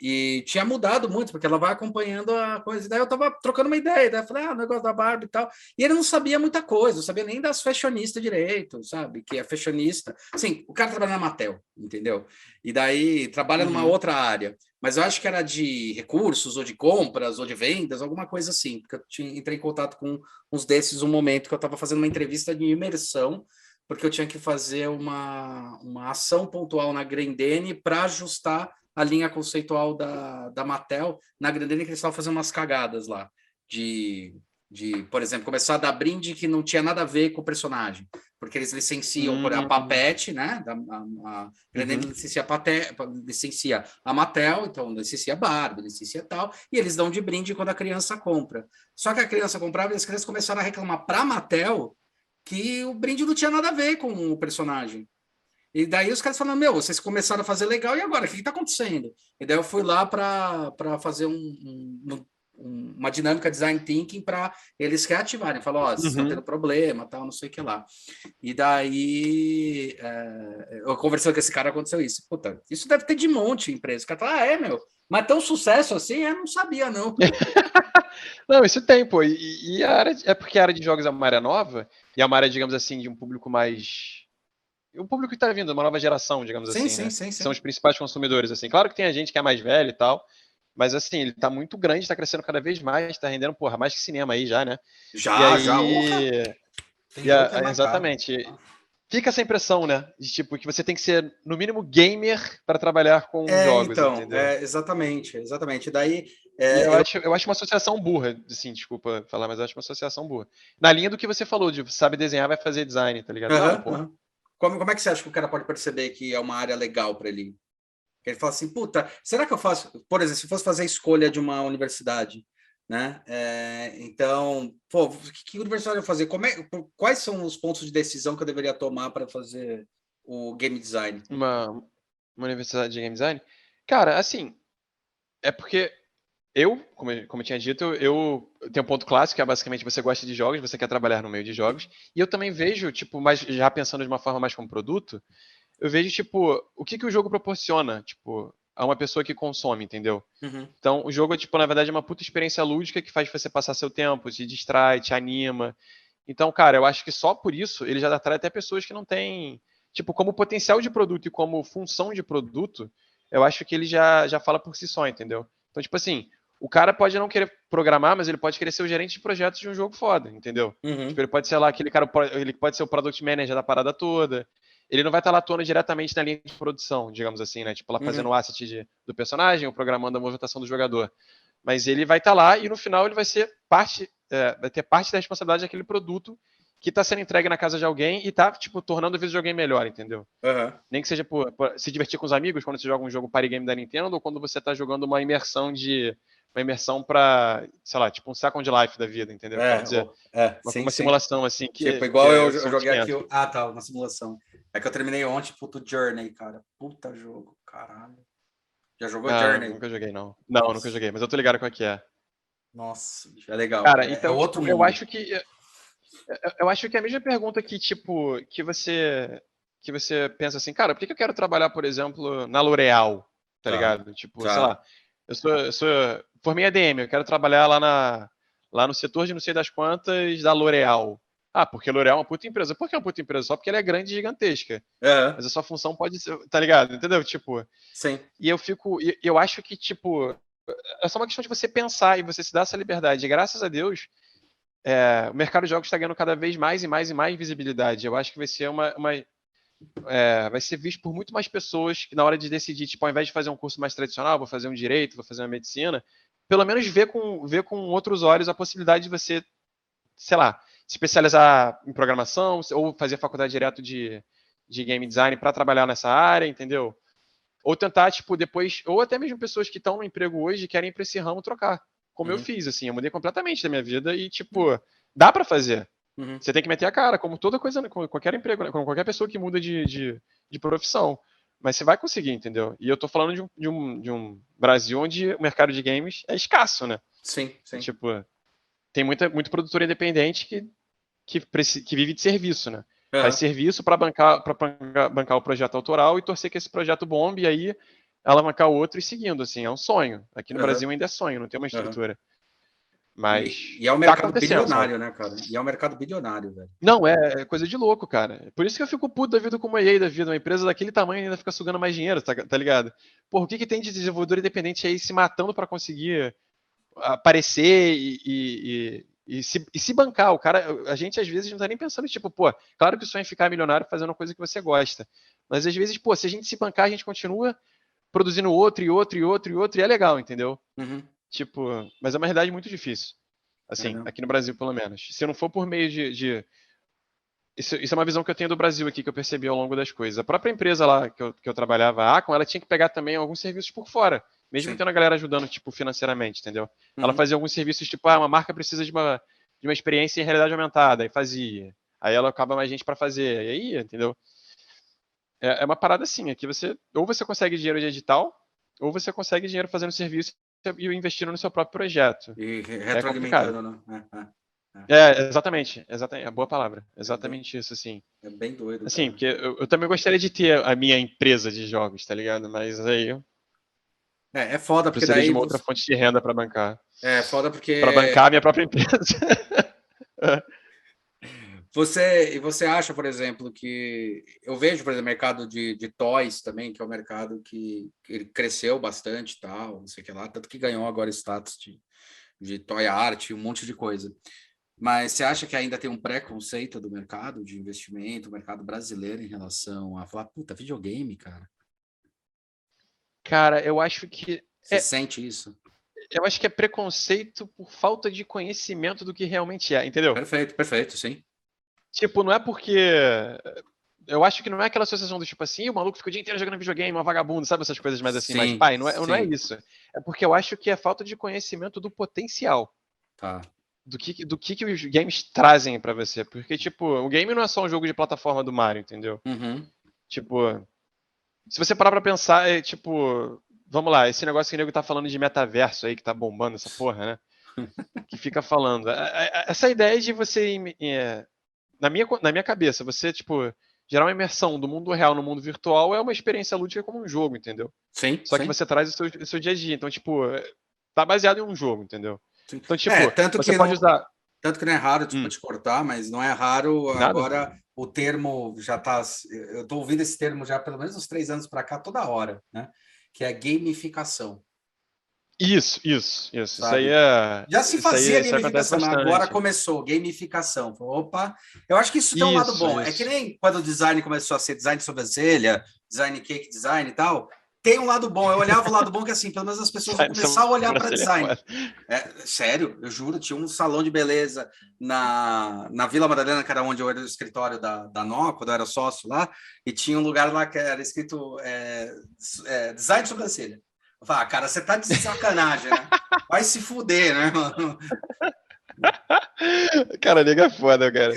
E tinha mudado muito, porque ela vai acompanhando a coisa. Daí eu tava trocando uma ideia, daí eu falei, o negócio da Barbie e tal. E ele não sabia muita coisa, não sabia nem das fashionistas direito, sabe? Que é fashionista. Sim, o cara trabalha na Mattel, entendeu? E daí trabalha numa outra área. Mas eu acho que era de recursos, ou de compras, ou de vendas, alguma coisa assim. Porque eu entrei em contato com uns desses um momento que eu estava fazendo uma entrevista de imersão, porque eu tinha que fazer uma ação pontual na Grendene para ajustar a linha conceitual da Mattel. Na Grendene que eles estavam fazendo umas cagadas lá, de, por exemplo, começar a dar brinde que não tinha nada a ver com o personagem, porque eles licenciam a Papete, né? A Grendene licencia a Mattel, então licencia a Barbie, licencia tal, e eles dão de brinde quando a criança compra. Só que a criança comprava e as crianças começaram a reclamar para a Mattel que o brinde não tinha nada a ver com o personagem. E daí os caras falaram, vocês começaram a fazer legal, e agora? O que está acontecendo? E daí eu fui lá para fazer uma dinâmica design thinking para eles reativarem. Falam, ó, vocês estão tendo problema, tal, não sei o que lá. E daí, eu conversando com esse cara, aconteceu isso. Puta, isso deve ter de monte em empresa. O cara fala, meu, mas tão sucesso assim? Eu não sabia, não. Não, isso tem, pô. E a área, é porque a área de jogos é uma área nova, e é uma área, digamos assim, de um público mais. O público que está vindo, uma nova geração, digamos Sim, assim, sim, né? sim, sim. São os principais consumidores, assim. Claro que tem a gente que é mais velho e tal, mas assim, ele tá muito grande, tá crescendo cada vez mais, tá rendendo, porra, mais que cinema aí já, né? E Já, aí. tem jogo que é mais caro. Exatamente. Fica essa impressão, né? De tipo, que você tem que ser, no mínimo, gamer para trabalhar com jogos, Então, entendeu? exatamente. Daí, E eu acho uma associação burra, assim, desculpa falar, mas eu acho uma associação burra. Na linha do que você falou, de sabe desenhar, vai fazer design, tá ligado? Não, pô. Como é que você acha que o cara pode perceber que é uma área legal para ele? Ele fala assim, puta, será que eu faço, por exemplo, se fosse fazer a escolha de uma universidade, né? Então, pô, que universidade eu vou fazer? Quais são os pontos de decisão que eu deveria tomar para fazer o game design? Uma universidade de game design? Cara, assim, é porque como eu tinha dito, eu tenho um ponto clássico, que é basicamente você gosta de jogos, você quer trabalhar no meio de jogos, e eu também vejo, tipo, mas já pensando de uma forma mais como produto, eu vejo, tipo, o que o jogo proporciona, tipo, a uma pessoa que consome, entendeu? Então, o jogo, tipo, na verdade, é uma puta experiência lúdica que faz você passar seu tempo, te distrai, te anima. Então, cara, eu acho que só por isso ele já atrai até pessoas que não têm, tipo, como potencial de produto e como função de produto, eu acho que ele já fala por si só, entendeu? Então, tipo assim, o cara pode não querer programar, mas ele pode querer ser o gerente de projetos de um jogo foda, entendeu? Tipo, ele pode ser lá aquele cara, ele pode ser o product manager da parada toda. Ele não vai estar lá atuando diretamente na linha de produção, digamos assim, né? Tipo, lá fazendo o asset do personagem ou programando a movimentação do jogador. Mas ele vai estar lá e no final ele vai ser parte, vai ter parte da responsabilidade daquele produto que está sendo entregue na casa de alguém e está, tipo, tornando o videogame melhor, entendeu? Nem que seja por se divertir com os amigos quando você joga um jogo party game da Nintendo ou quando você está jogando uma imersão para, sei lá, tipo um Second Life da vida, entendeu? Quero dizer, uma simulação assim que tipo, igual eu são joguei aqui. 500. Tá, uma simulação. É que eu terminei ontem, puto Journey, cara. Puta jogo, caralho. Já jogou Journey? Nunca joguei, não. Não, nunca joguei, mas eu tô ligado qual é que é. Nossa, é legal. Cara, É então, outro tipo, mundo. eu acho que a mesma pergunta que, tipo, que você pensa assim, cara, por que eu quero trabalhar, por exemplo, na L'Oréal, tá ligado? Tipo, sei lá, eu sou formei ADM, eu quero trabalhar lá no setor de não sei das quantas da L'Oréal. Ah, porque a L'Oréal é uma puta empresa. Por que é uma puta empresa? Só porque ela é grande e gigantesca. Mas a sua função pode ser, tá ligado? Entendeu? Tipo, sim. E eu acho que, tipo, é só uma questão de você pensar e você se dar essa liberdade. E graças a Deus, o mercado de jogos está ganhando cada vez mais e mais e mais visibilidade. Eu acho que vai ser vai ser visto por muito mais pessoas que na hora de decidir, tipo, ao invés de fazer um curso mais tradicional, vou fazer um direito, vou fazer uma medicina, pelo menos ver com outros olhos a possibilidade de você, sei lá, se especializar em programação ou fazer faculdade direto de game design para trabalhar nessa área, entendeu? Ou tentar, tipo, depois, ou até mesmo pessoas que estão no emprego hoje e querem ir para esse ramo trocar. Como eu fiz, assim, eu mudei completamente da minha vida e, tipo, dá para fazer. Você tem que meter a cara, como toda coisa, como qualquer emprego, né? Como qualquer pessoa que muda de profissão. Mas você vai conseguir, entendeu? E eu tô falando de um Brasil onde o mercado de games é escasso, né? Sim. Tipo, tem muito produtor independente que vive de serviço, né? Faz serviço para bancar o projeto autoral e torcer que esse projeto bombe e aí alavancar o outro e seguindo, assim, é um sonho. Aqui no Brasil ainda é sonho, não tem uma estrutura. Mas e é um tá mercado acontecendo, bilionário, sabe? né, cara? E é um mercado bilionário, velho. Não, é coisa de louco, cara. Por isso que eu fico puto da vida com uma EA da vida. Uma empresa daquele tamanho ainda fica sugando mais dinheiro, tá ligado? Porra, o que tem de desenvolvedor independente aí se matando para conseguir aparecer e se bancar. O cara, a gente às vezes não tá nem pensando, tipo, pô, claro que o sonho é ficar milionário fazendo uma coisa que você gosta. Mas às vezes, pô, se a gente se bancar, a gente continua produzindo outro e outro e outro e outro, e é legal, entendeu? Tipo, mas é uma realidade muito difícil. Assim, aqui no Brasil, pelo menos. Se não for por meio Isso é uma visão que eu tenho do Brasil aqui, que eu percebi ao longo das coisas. A própria empresa lá que eu trabalhava, a Acon, ela tinha que pegar também alguns serviços por fora, mesmo tendo a galera ajudando, tipo, financeiramente, entendeu? Ela fazia alguns serviços, tipo, uma marca precisa de uma experiência em realidade aumentada, e fazia. Aí ela acaba mais gente para fazer, e aí, entendeu? É uma parada assim, aqui ou você consegue dinheiro de edital, ou você consegue dinheiro fazendo serviço e investindo no seu próprio projeto. E É complicado. retroalimentando, né? Exatamente, é a boa palavra. Exatamente isso, assim. É bem doido, Assim, cara. porque eu também gostaria de ter a minha empresa de jogos, tá ligado? Mas aí eu É foda, porque precisaria de daí... uma outra fonte de renda para bancar. É foda porque... Para bancar a minha própria empresa. Você acha, por exemplo, que... Eu vejo, por exemplo, o mercado de toys também, que é um mercado que ele cresceu bastante e tal, não sei o que lá, tanto que ganhou agora status de toy art, um monte de coisa. Mas você acha que ainda tem um preconceito do mercado de investimento, o mercado brasileiro em relação a falar, puta, videogame, cara? Cara, eu acho que Você sente isso? eu acho que é preconceito por falta de conhecimento do que realmente é, entendeu? Perfeito, sim. Tipo, não é porque eu acho que não é aquela associação do tipo assim, o maluco fica o dia inteiro jogando videogame, uma vagabundo, sabe essas coisas mais assim, mais Sim, pai, não é sim. isso. É porque eu acho que é falta de conhecimento do potencial. Tá. Do que os games trazem pra você. Porque, tipo, o game não é só um jogo de plataforma do Mario, entendeu? Uhum. Tipo, se você parar pra pensar, tipo, vamos lá, esse negócio que o nego tá falando de metaverso aí, que tá bombando essa porra, né? Que fica falando. Essa ideia de você, na minha cabeça, você, tipo, gerar uma imersão do mundo real no mundo virtual é uma experiência lúdica como um jogo, entendeu? Sim, Só que sim. você traz o seu dia a dia. Então, tipo, tá baseado em um jogo, entendeu? Sim. Então, tipo, Tanto você que pode não, usar. tanto que não é raro, desculpa te cortar, mas não é raro Nada? agora o termo já está. Eu estou ouvindo esse termo já pelo menos uns 3 anos para cá, toda hora, né? Que é gamificação, Isso. Isso aí sabe? é. Já se Isso aí, fazia isso acontece gamificação, né? Agora bastante. começou gamificação. Opa, eu acho que isso tem um lado Isso, bom. É que isso. nem quando o design começou a ser design de sobrancelha, design cake design e tal. Tem um lado bom. Eu olhava o lado bom que assim, pelo menos as pessoas vão Sai começar a olhar para sobrancelha é design. foda. Sério, eu juro, tinha um salão de beleza na Vila Madalena, que era onde eu era o escritório da NO, quando eu era sócio lá, e tinha um lugar lá que era escrito design de sobrancelha. Eu falei, cara, você tá de sacanagem, né? Vai se fuder, né, mano? Cara, nega é foda, cara.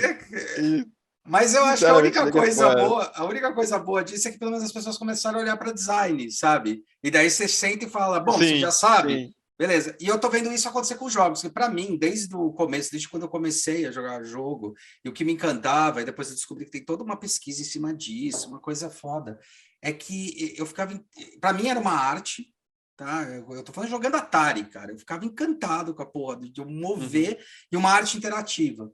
E, Mas eu acho que sinceramente, nega é foda. a única coisa boa disso é que pelo menos as pessoas começaram a olhar para design, sabe? E daí você senta e fala, bom, você já Sim, sabe, sim. beleza. E eu tô vendo isso acontecer com jogos, que para mim, desde o começo, desde quando eu comecei a jogar jogo, e o que me encantava, e depois eu descobri que tem toda uma pesquisa em cima disso, uma coisa foda, é que eu ficava, para mim era uma arte, tá? Eu tô falando jogando Atari, cara. Eu ficava encantado com a porra de eu mover e uma arte interativa.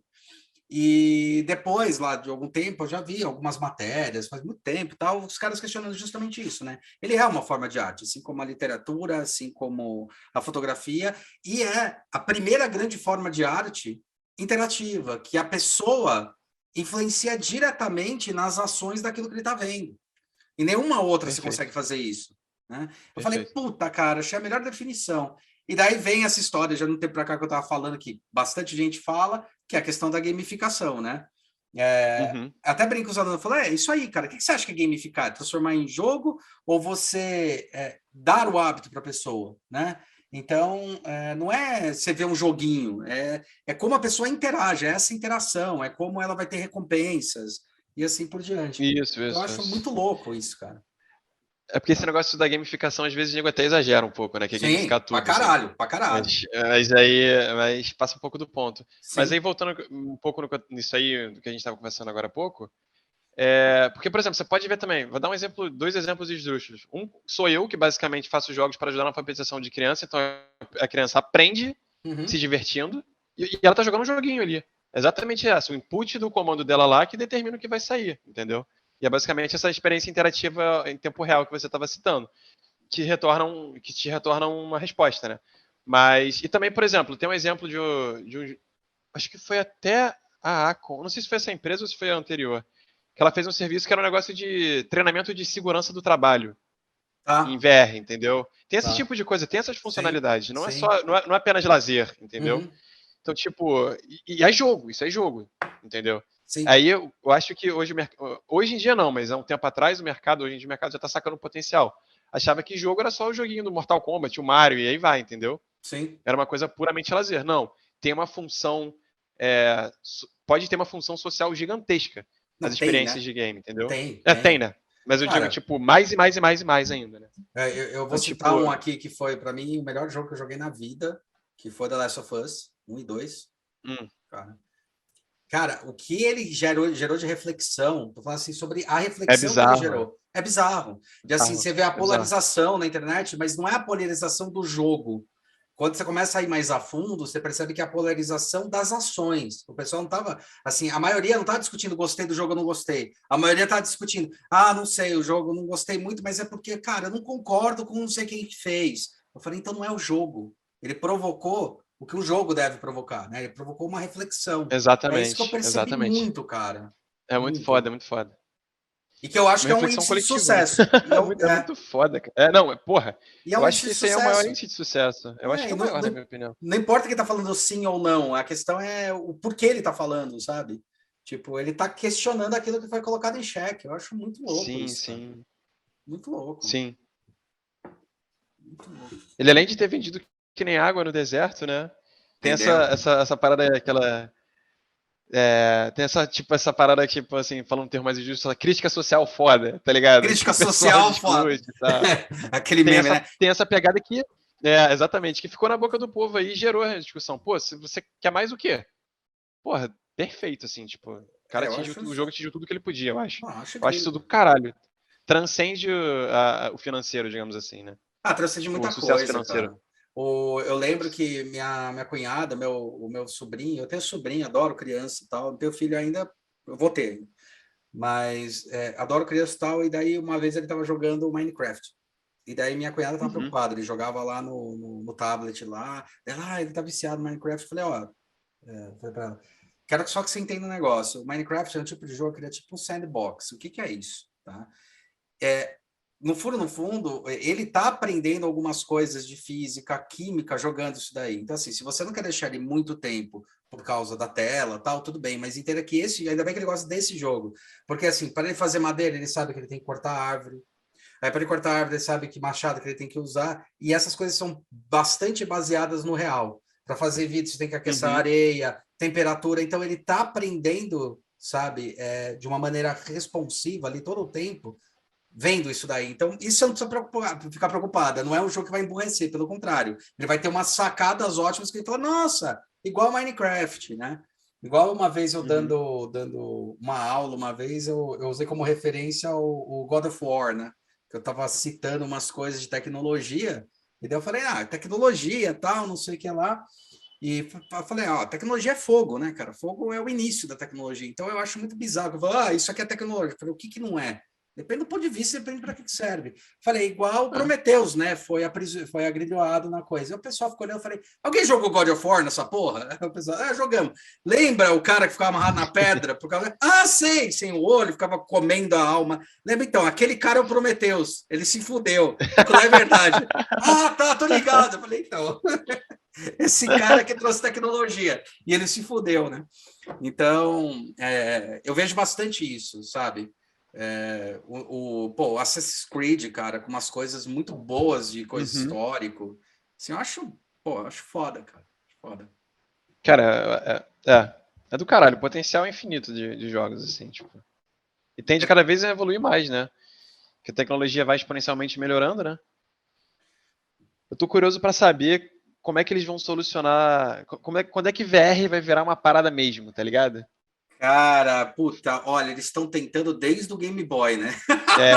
E depois, lá de algum tempo, eu já vi algumas matérias, faz muito tempo e tal, os caras questionando justamente isso, né? Ele é uma forma de arte, assim como a literatura, assim como a fotografia, e é a primeira grande forma de arte interativa, que a pessoa influencia diretamente nas ações daquilo que ele está vendo. E nenhuma outra você Perfeito, consegue fazer isso, né? Eu falei, perfeito. puta, cara, achei a melhor definição. E daí vem essa história, já não tem para cá que eu estava falando que bastante gente fala, que é a questão da gamificação, né? Uhum. Até brinco com os alunos, eu falo, isso aí, cara, o que você acha que é gamificar? Transformar em jogo ou você dar o hábito para a pessoa, né? Então, não é você ver um joguinho, é como a pessoa interage, é essa interação, é como ela vai ter recompensas e assim por diante. Isso, Eu isso, acho isso. muito louco isso, cara. É porque esse negócio da gamificação, às vezes, o nego até exagera um pouco, né? Que é Sim, gamificar pra tudo, assim. caralho, pra caralho. Mas passa um pouco do ponto. Mas Sim. aí, voltando um pouco nisso aí, do que a gente estava conversando agora há pouco, porque, por exemplo, você pode ver também, vou dar um exemplo, 2 exemplos esdrúxulos. Um sou eu, que basicamente faço jogos para ajudar na alfabetização de criança, então a criança aprende Uhum. se divertindo e ela tá jogando um joguinho ali. Exatamente essa, o input do comando dela lá que determina o que vai sair, entendeu? E é basicamente essa experiência interativa em tempo real que você estava citando, que te retorna uma resposta, né? Mas, e também, por exemplo, tem um exemplo acho que foi até a Acon, não sei se foi essa empresa ou se foi a anterior, que ela fez um serviço que era um negócio de treinamento de segurança do trabalho em Tá, VR, entendeu? Tem esse tá. tipo de coisa, tem essas Sim, funcionalidades, não é sim. só, não é apenas lazer, entendeu? Uhum. Então, tipo, e é jogo, isso é jogo, entendeu? Sim, Aí eu acho que hoje em dia não, mas há um tempo atrás hoje em dia o mercado já tá sacando potencial. Achava que jogo era só o joguinho do Mortal Kombat, o Mario, e aí vai, entendeu? sim. Era uma coisa puramente lazer. Não, tem uma função, pode ter uma função social gigantesca nas Não, tem, experiências né? de game, entendeu? Tem, Tem, tem. né? Mas eu digo, Cara, tipo, mais e mais e mais e mais ainda, né? eu vou Então, citar tipo, um aqui que foi, para mim, o melhor jogo que eu joguei na vida, que foi The Last of Us 1 e 2. hum, Cara, o que ele gerou de reflexão, tô falando assim, sobre a é reflexão que ele bizarro, gerou. É bizarro. De assim, bizarro, você vê a é bizarro. polarização na internet, mas não é a polarização do jogo. Quando você começa a ir mais a fundo, você percebe que é a polarização das ações. O pessoal não estava, assim, a maioria não estava discutindo gostei do jogo ou não gostei. A maioria estava discutindo, não sei, o jogo não gostei muito, mas é porque, cara, eu não concordo com não sei quem fez. Eu falei, então não é o jogo. Ele provocou o que o jogo deve provocar, né? Ele provocou uma reflexão. É isso que eu Exatamente, percebi exatamente. muito, cara. É muito foda, Muito. é muito foda. E que eu acho Uma que é um reflexão índice de coletiva, né? sucesso. É muito foda, cara. Não, porra, E é eu um acho índice que de esse aí é o maior sucesso. índice de sucesso. Eu acho que é o Não, maior, na não, minha opinião. não importa quem tá falando sim ou não, a questão é o porquê ele tá falando, sabe? Tipo, ele tá questionando aquilo que foi colocado em xeque. Eu acho muito louco Sim, isso, cara. sim, Muito louco. sim. Muito louco. Ele, além de ter vendido que nem água no deserto, né? Tem Entendeu? essa parada, aquela. Tem essa parada, tipo assim, falando um termo mais injusto, essa crítica social foda, tá ligado? Que Crítica o pessoal social, foda. discute e tal. Aquele meme, né? Tem essa pegada que. Exatamente, que ficou na boca do povo aí e gerou a discussão. Pô, se você quer mais o quê? Porra, perfeito, assim, tipo, o cara Eu atingiu, acho, o jogo atingiu tudo que ele podia, eu acho. acho Eu acho isso incrível. do caralho. Transcende o financeiro, digamos assim, né? Transcende O muita sucesso coisa, financeiro. cara. Eu lembro que minha cunhada, o meu sobrinho, eu tenho sobrinho, adoro criança e tal, não tenho filho ainda, eu vou ter, mas adoro criança e tal, e daí uma vez ele estava jogando Minecraft. E daí minha cunhada estava Uhum. preocupada, ele jogava lá no tablet lá, ele tá viciado no Minecraft. Eu falei, falei pra ela, quero só que você entenda um negócio. O Minecraft é um tipo de jogo que ele é tipo um sandbox. O que é isso? Tá? No fundo, ele está aprendendo algumas coisas de física, química, jogando isso daí. Então, assim, se você não quer deixar ele muito tempo por causa da tela, tal, tudo bem, mas entenda que ainda bem que ele gosta desse jogo. Porque, assim, para ele fazer madeira, ele sabe que ele tem que cortar a árvore. Aí, para ele cortar a árvore, ele sabe que machado que ele tem que usar. E essas coisas são bastante baseadas no real. Para fazer vidro, você tem que aquecer a Uhum. areia, temperatura. Então, ele está aprendendo, sabe, de uma maneira responsiva ali todo o tempo, vendo isso daí. Então, isso não precisa ficar preocupada. Não é um jogo que vai emburrecer, pelo contrário. Ele vai ter umas sacadas ótimas que ele fala, nossa, igual Minecraft, né? Igual uma vez eu Uhum. dando uma aula, uma vez eu usei como referência o God of War, né? Que eu estava citando umas coisas de tecnologia, e daí eu falei, tecnologia, tal, não sei o que lá. E falei, tecnologia é fogo, né, cara? Fogo é o início da tecnologia. Então eu acho muito bizarro. Eu falo, isso aqui é tecnologia. Eu falei, o que não é? Depende do ponto de vista, depende para que serve. Falei, igual o Prometheus, né? Foi agrilhoado na coisa. E o pessoal ficou olhando, eu falei, alguém jogou God of War nessa porra? O pessoal, jogamos. Lembra o cara que ficava amarrado na pedra? Por causa... sei, sem o olho, ficava comendo a alma. Lembra então, aquele cara é o Prometheus. Ele se fudeu. Não é verdade. Tô ligado. Eu falei, então... Esse cara que trouxe tecnologia e ele se fudeu, né? Então, eu vejo bastante isso, sabe? O Assassin's Creed, cara, com umas coisas muito boas de coisa histórico. Assim, eu acho foda, cara. Foda. Cara, é do caralho. O potencial é infinito de jogos, assim, tipo. E tende cada vez a evoluir mais, né? Que a tecnologia vai exponencialmente melhorando, né? Eu tô curioso pra saber como é que eles vão solucionar. Quando é que VR vai virar uma parada mesmo, tá ligado? Cara, puta, olha, eles estão tentando desde o Game Boy, né? É.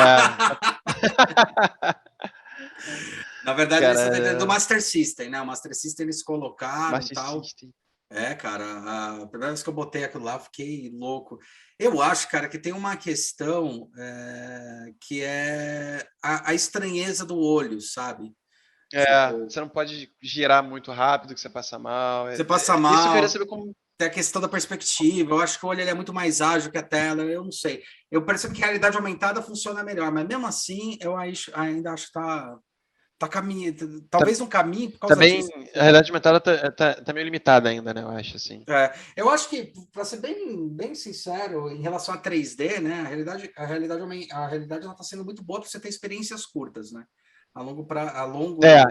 Na verdade, eles estão tentando do Cara, Master System, né? O Master System eles colocaram Master tal. System. Cara, a primeira vez que eu botei aquilo lá, fiquei louco. Eu acho, cara, que tem uma questão que é a estranheza do olho, sabe? Tipo, Você não pode girar muito rápido que você passa mal. você passa Isso eu queria mal, saber como. tem a questão da perspectiva. Eu acho que o olho ele é muito mais ágil que a tela, eu não sei. Eu percebo que a realidade aumentada funciona melhor, mas mesmo assim, ainda acho que tá caminho, Tá, talvez um caminho por tá causa bem. disso. A realidade aumentada tá meio limitada ainda, né? Eu acho, assim. Eu acho que, para ser bem sincero, em relação a 3D, né, a realidade está sendo muito boa para você ter experiências curtas, né? A longo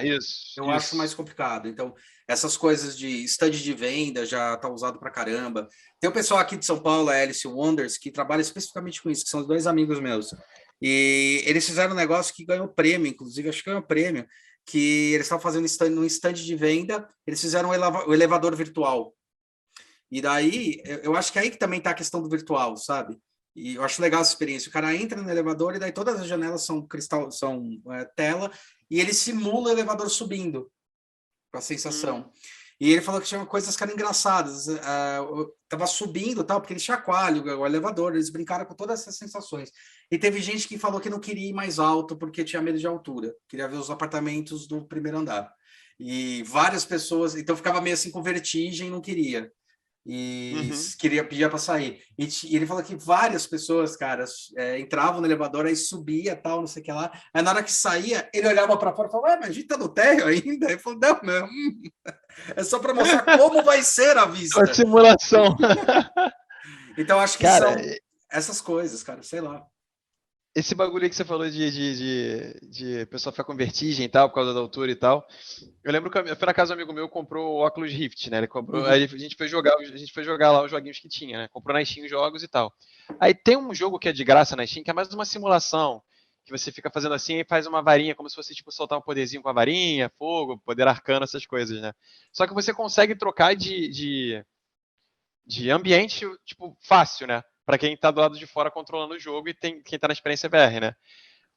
Isso, eu acho mais isso. complicado. Então, essas coisas de stand de venda já está usado para caramba. Tem o pessoal aqui de São Paulo, a Alice Wonders, que trabalha especificamente com isso, que são os dois amigos meus. E eles fizeram um negócio que ganhou prêmio, inclusive, acho que ganhou prêmio, que eles estavam fazendo no stand de venda, eles fizeram o elevador virtual. E daí, eu acho que aí que também está a questão do virtual, sabe? E eu acho legal essa experiência. O cara entra no elevador e daí todas as janelas são cristal, são tela, e ele simula o elevador subindo, com a sensação. E ele falou que tinha coisas que eram engraçadas. Tava subindo, tal, porque ele chacoalha o elevador, eles brincaram com todas essas sensações. E teve gente que falou que não queria ir mais alto porque tinha medo de altura, queria ver os apartamentos do primeiro andar. E várias pessoas, então ficava meio assim com vertigem, não queria. E queria pedir para sair. E ele falou que várias pessoas, cara, entravam no elevador, aí subia, tal, não sei o que lá. Aí na hora que saía, ele olhava para fora e falava, mas a gente tá no térreo ainda? Ele falou, não, é só para mostrar como vai ser a vista. A simulação. Então acho que cara, são essas coisas, cara, sei lá. Esse bagulho aí que você falou de pessoa ficar com vertigem e tal, por causa da altura e tal. Eu lembro que eu fui na casa do amigo meu, comprou o Oculus Rift, né? Ele comprou, aí a gente foi jogar lá os joguinhos que tinha, né? Comprou na Steam os jogos e tal. Aí tem um jogo que é de graça na Steam, que é mais uma simulação, que você fica fazendo assim e faz uma varinha, como se fosse tipo soltar um poderzinho com a varinha, fogo, poder arcano, essas coisas, né? Só que você consegue trocar de ambiente, tipo, fácil, né? Pra quem tá do lado de fora controlando o jogo e quem tá na experiência VR, né?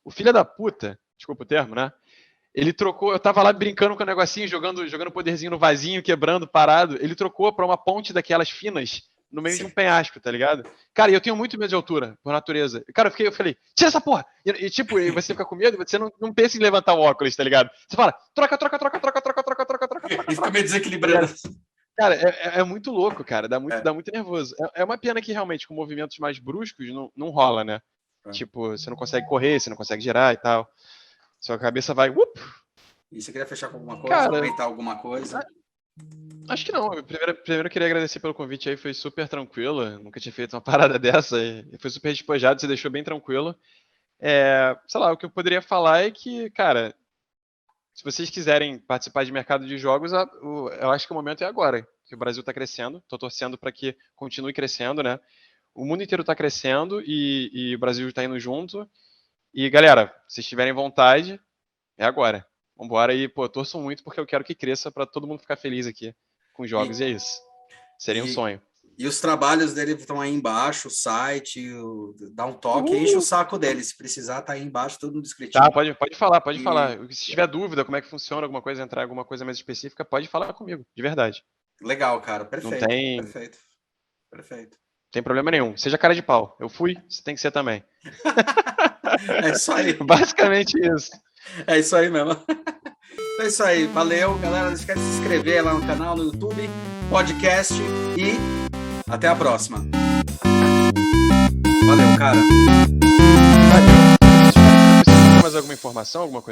O filho da puta, desculpa o termo, né? Ele trocou, eu tava lá brincando com o negocinho, jogando poderzinho no vasinho, quebrando, parado. Ele trocou pra uma ponte daquelas finas no meio de um penhasco, tá ligado? Cara, e eu tenho muito medo de altura, por natureza. Cara, eu falei, tira essa porra! E tipo, você fica com medo, você não pensa em levantar o óculos, tá ligado? Você fala, troca. E fica meio desequilibrado. Cara, é muito louco, cara. Dá muito nervoso. É uma pena que realmente com movimentos mais bruscos não rola, né? Tipo, você não consegue correr, você não consegue girar e tal. Sua cabeça vai. E você queria fechar com alguma coisa? Cara, comentar alguma coisa? Acho que não. Primeiro eu queria agradecer pelo convite aí, foi super tranquilo. Nunca tinha feito uma parada dessa. E foi super despojado, você deixou bem tranquilo. Sei lá, o que eu poderia falar é que, cara, se vocês quiserem participar de mercado de jogos, eu acho que o momento é agora, que o Brasil está crescendo. Estou torcendo para que continue crescendo, né? O mundo inteiro está crescendo e o Brasil está indo junto. E, galera, se vocês tiverem vontade, é agora. Vambora e, pô, torçam muito porque eu quero que cresça para todo mundo ficar feliz aqui com jogos e é isso. Seria um sonho. E os trabalhos dele estão aí embaixo, o site, dá um toque, enche o saco dele. Se precisar, tá aí embaixo, tudo no descritivo. Tá, pode falar. Se tiver dúvida, como é que funciona, alguma coisa, entrar em alguma coisa mais específica, pode falar comigo, de verdade. Legal, cara, perfeito. Perfeito. Tem problema nenhum. Seja cara de pau. Eu fui, você tem que ser também. É isso aí. Basicamente isso. É isso aí mesmo. É isso aí. Valeu, galera. Não esquece de se inscrever lá no canal, no YouTube, podcast e até a próxima. Valeu, cara. Valeu. Mais alguma informação, alguma coisa?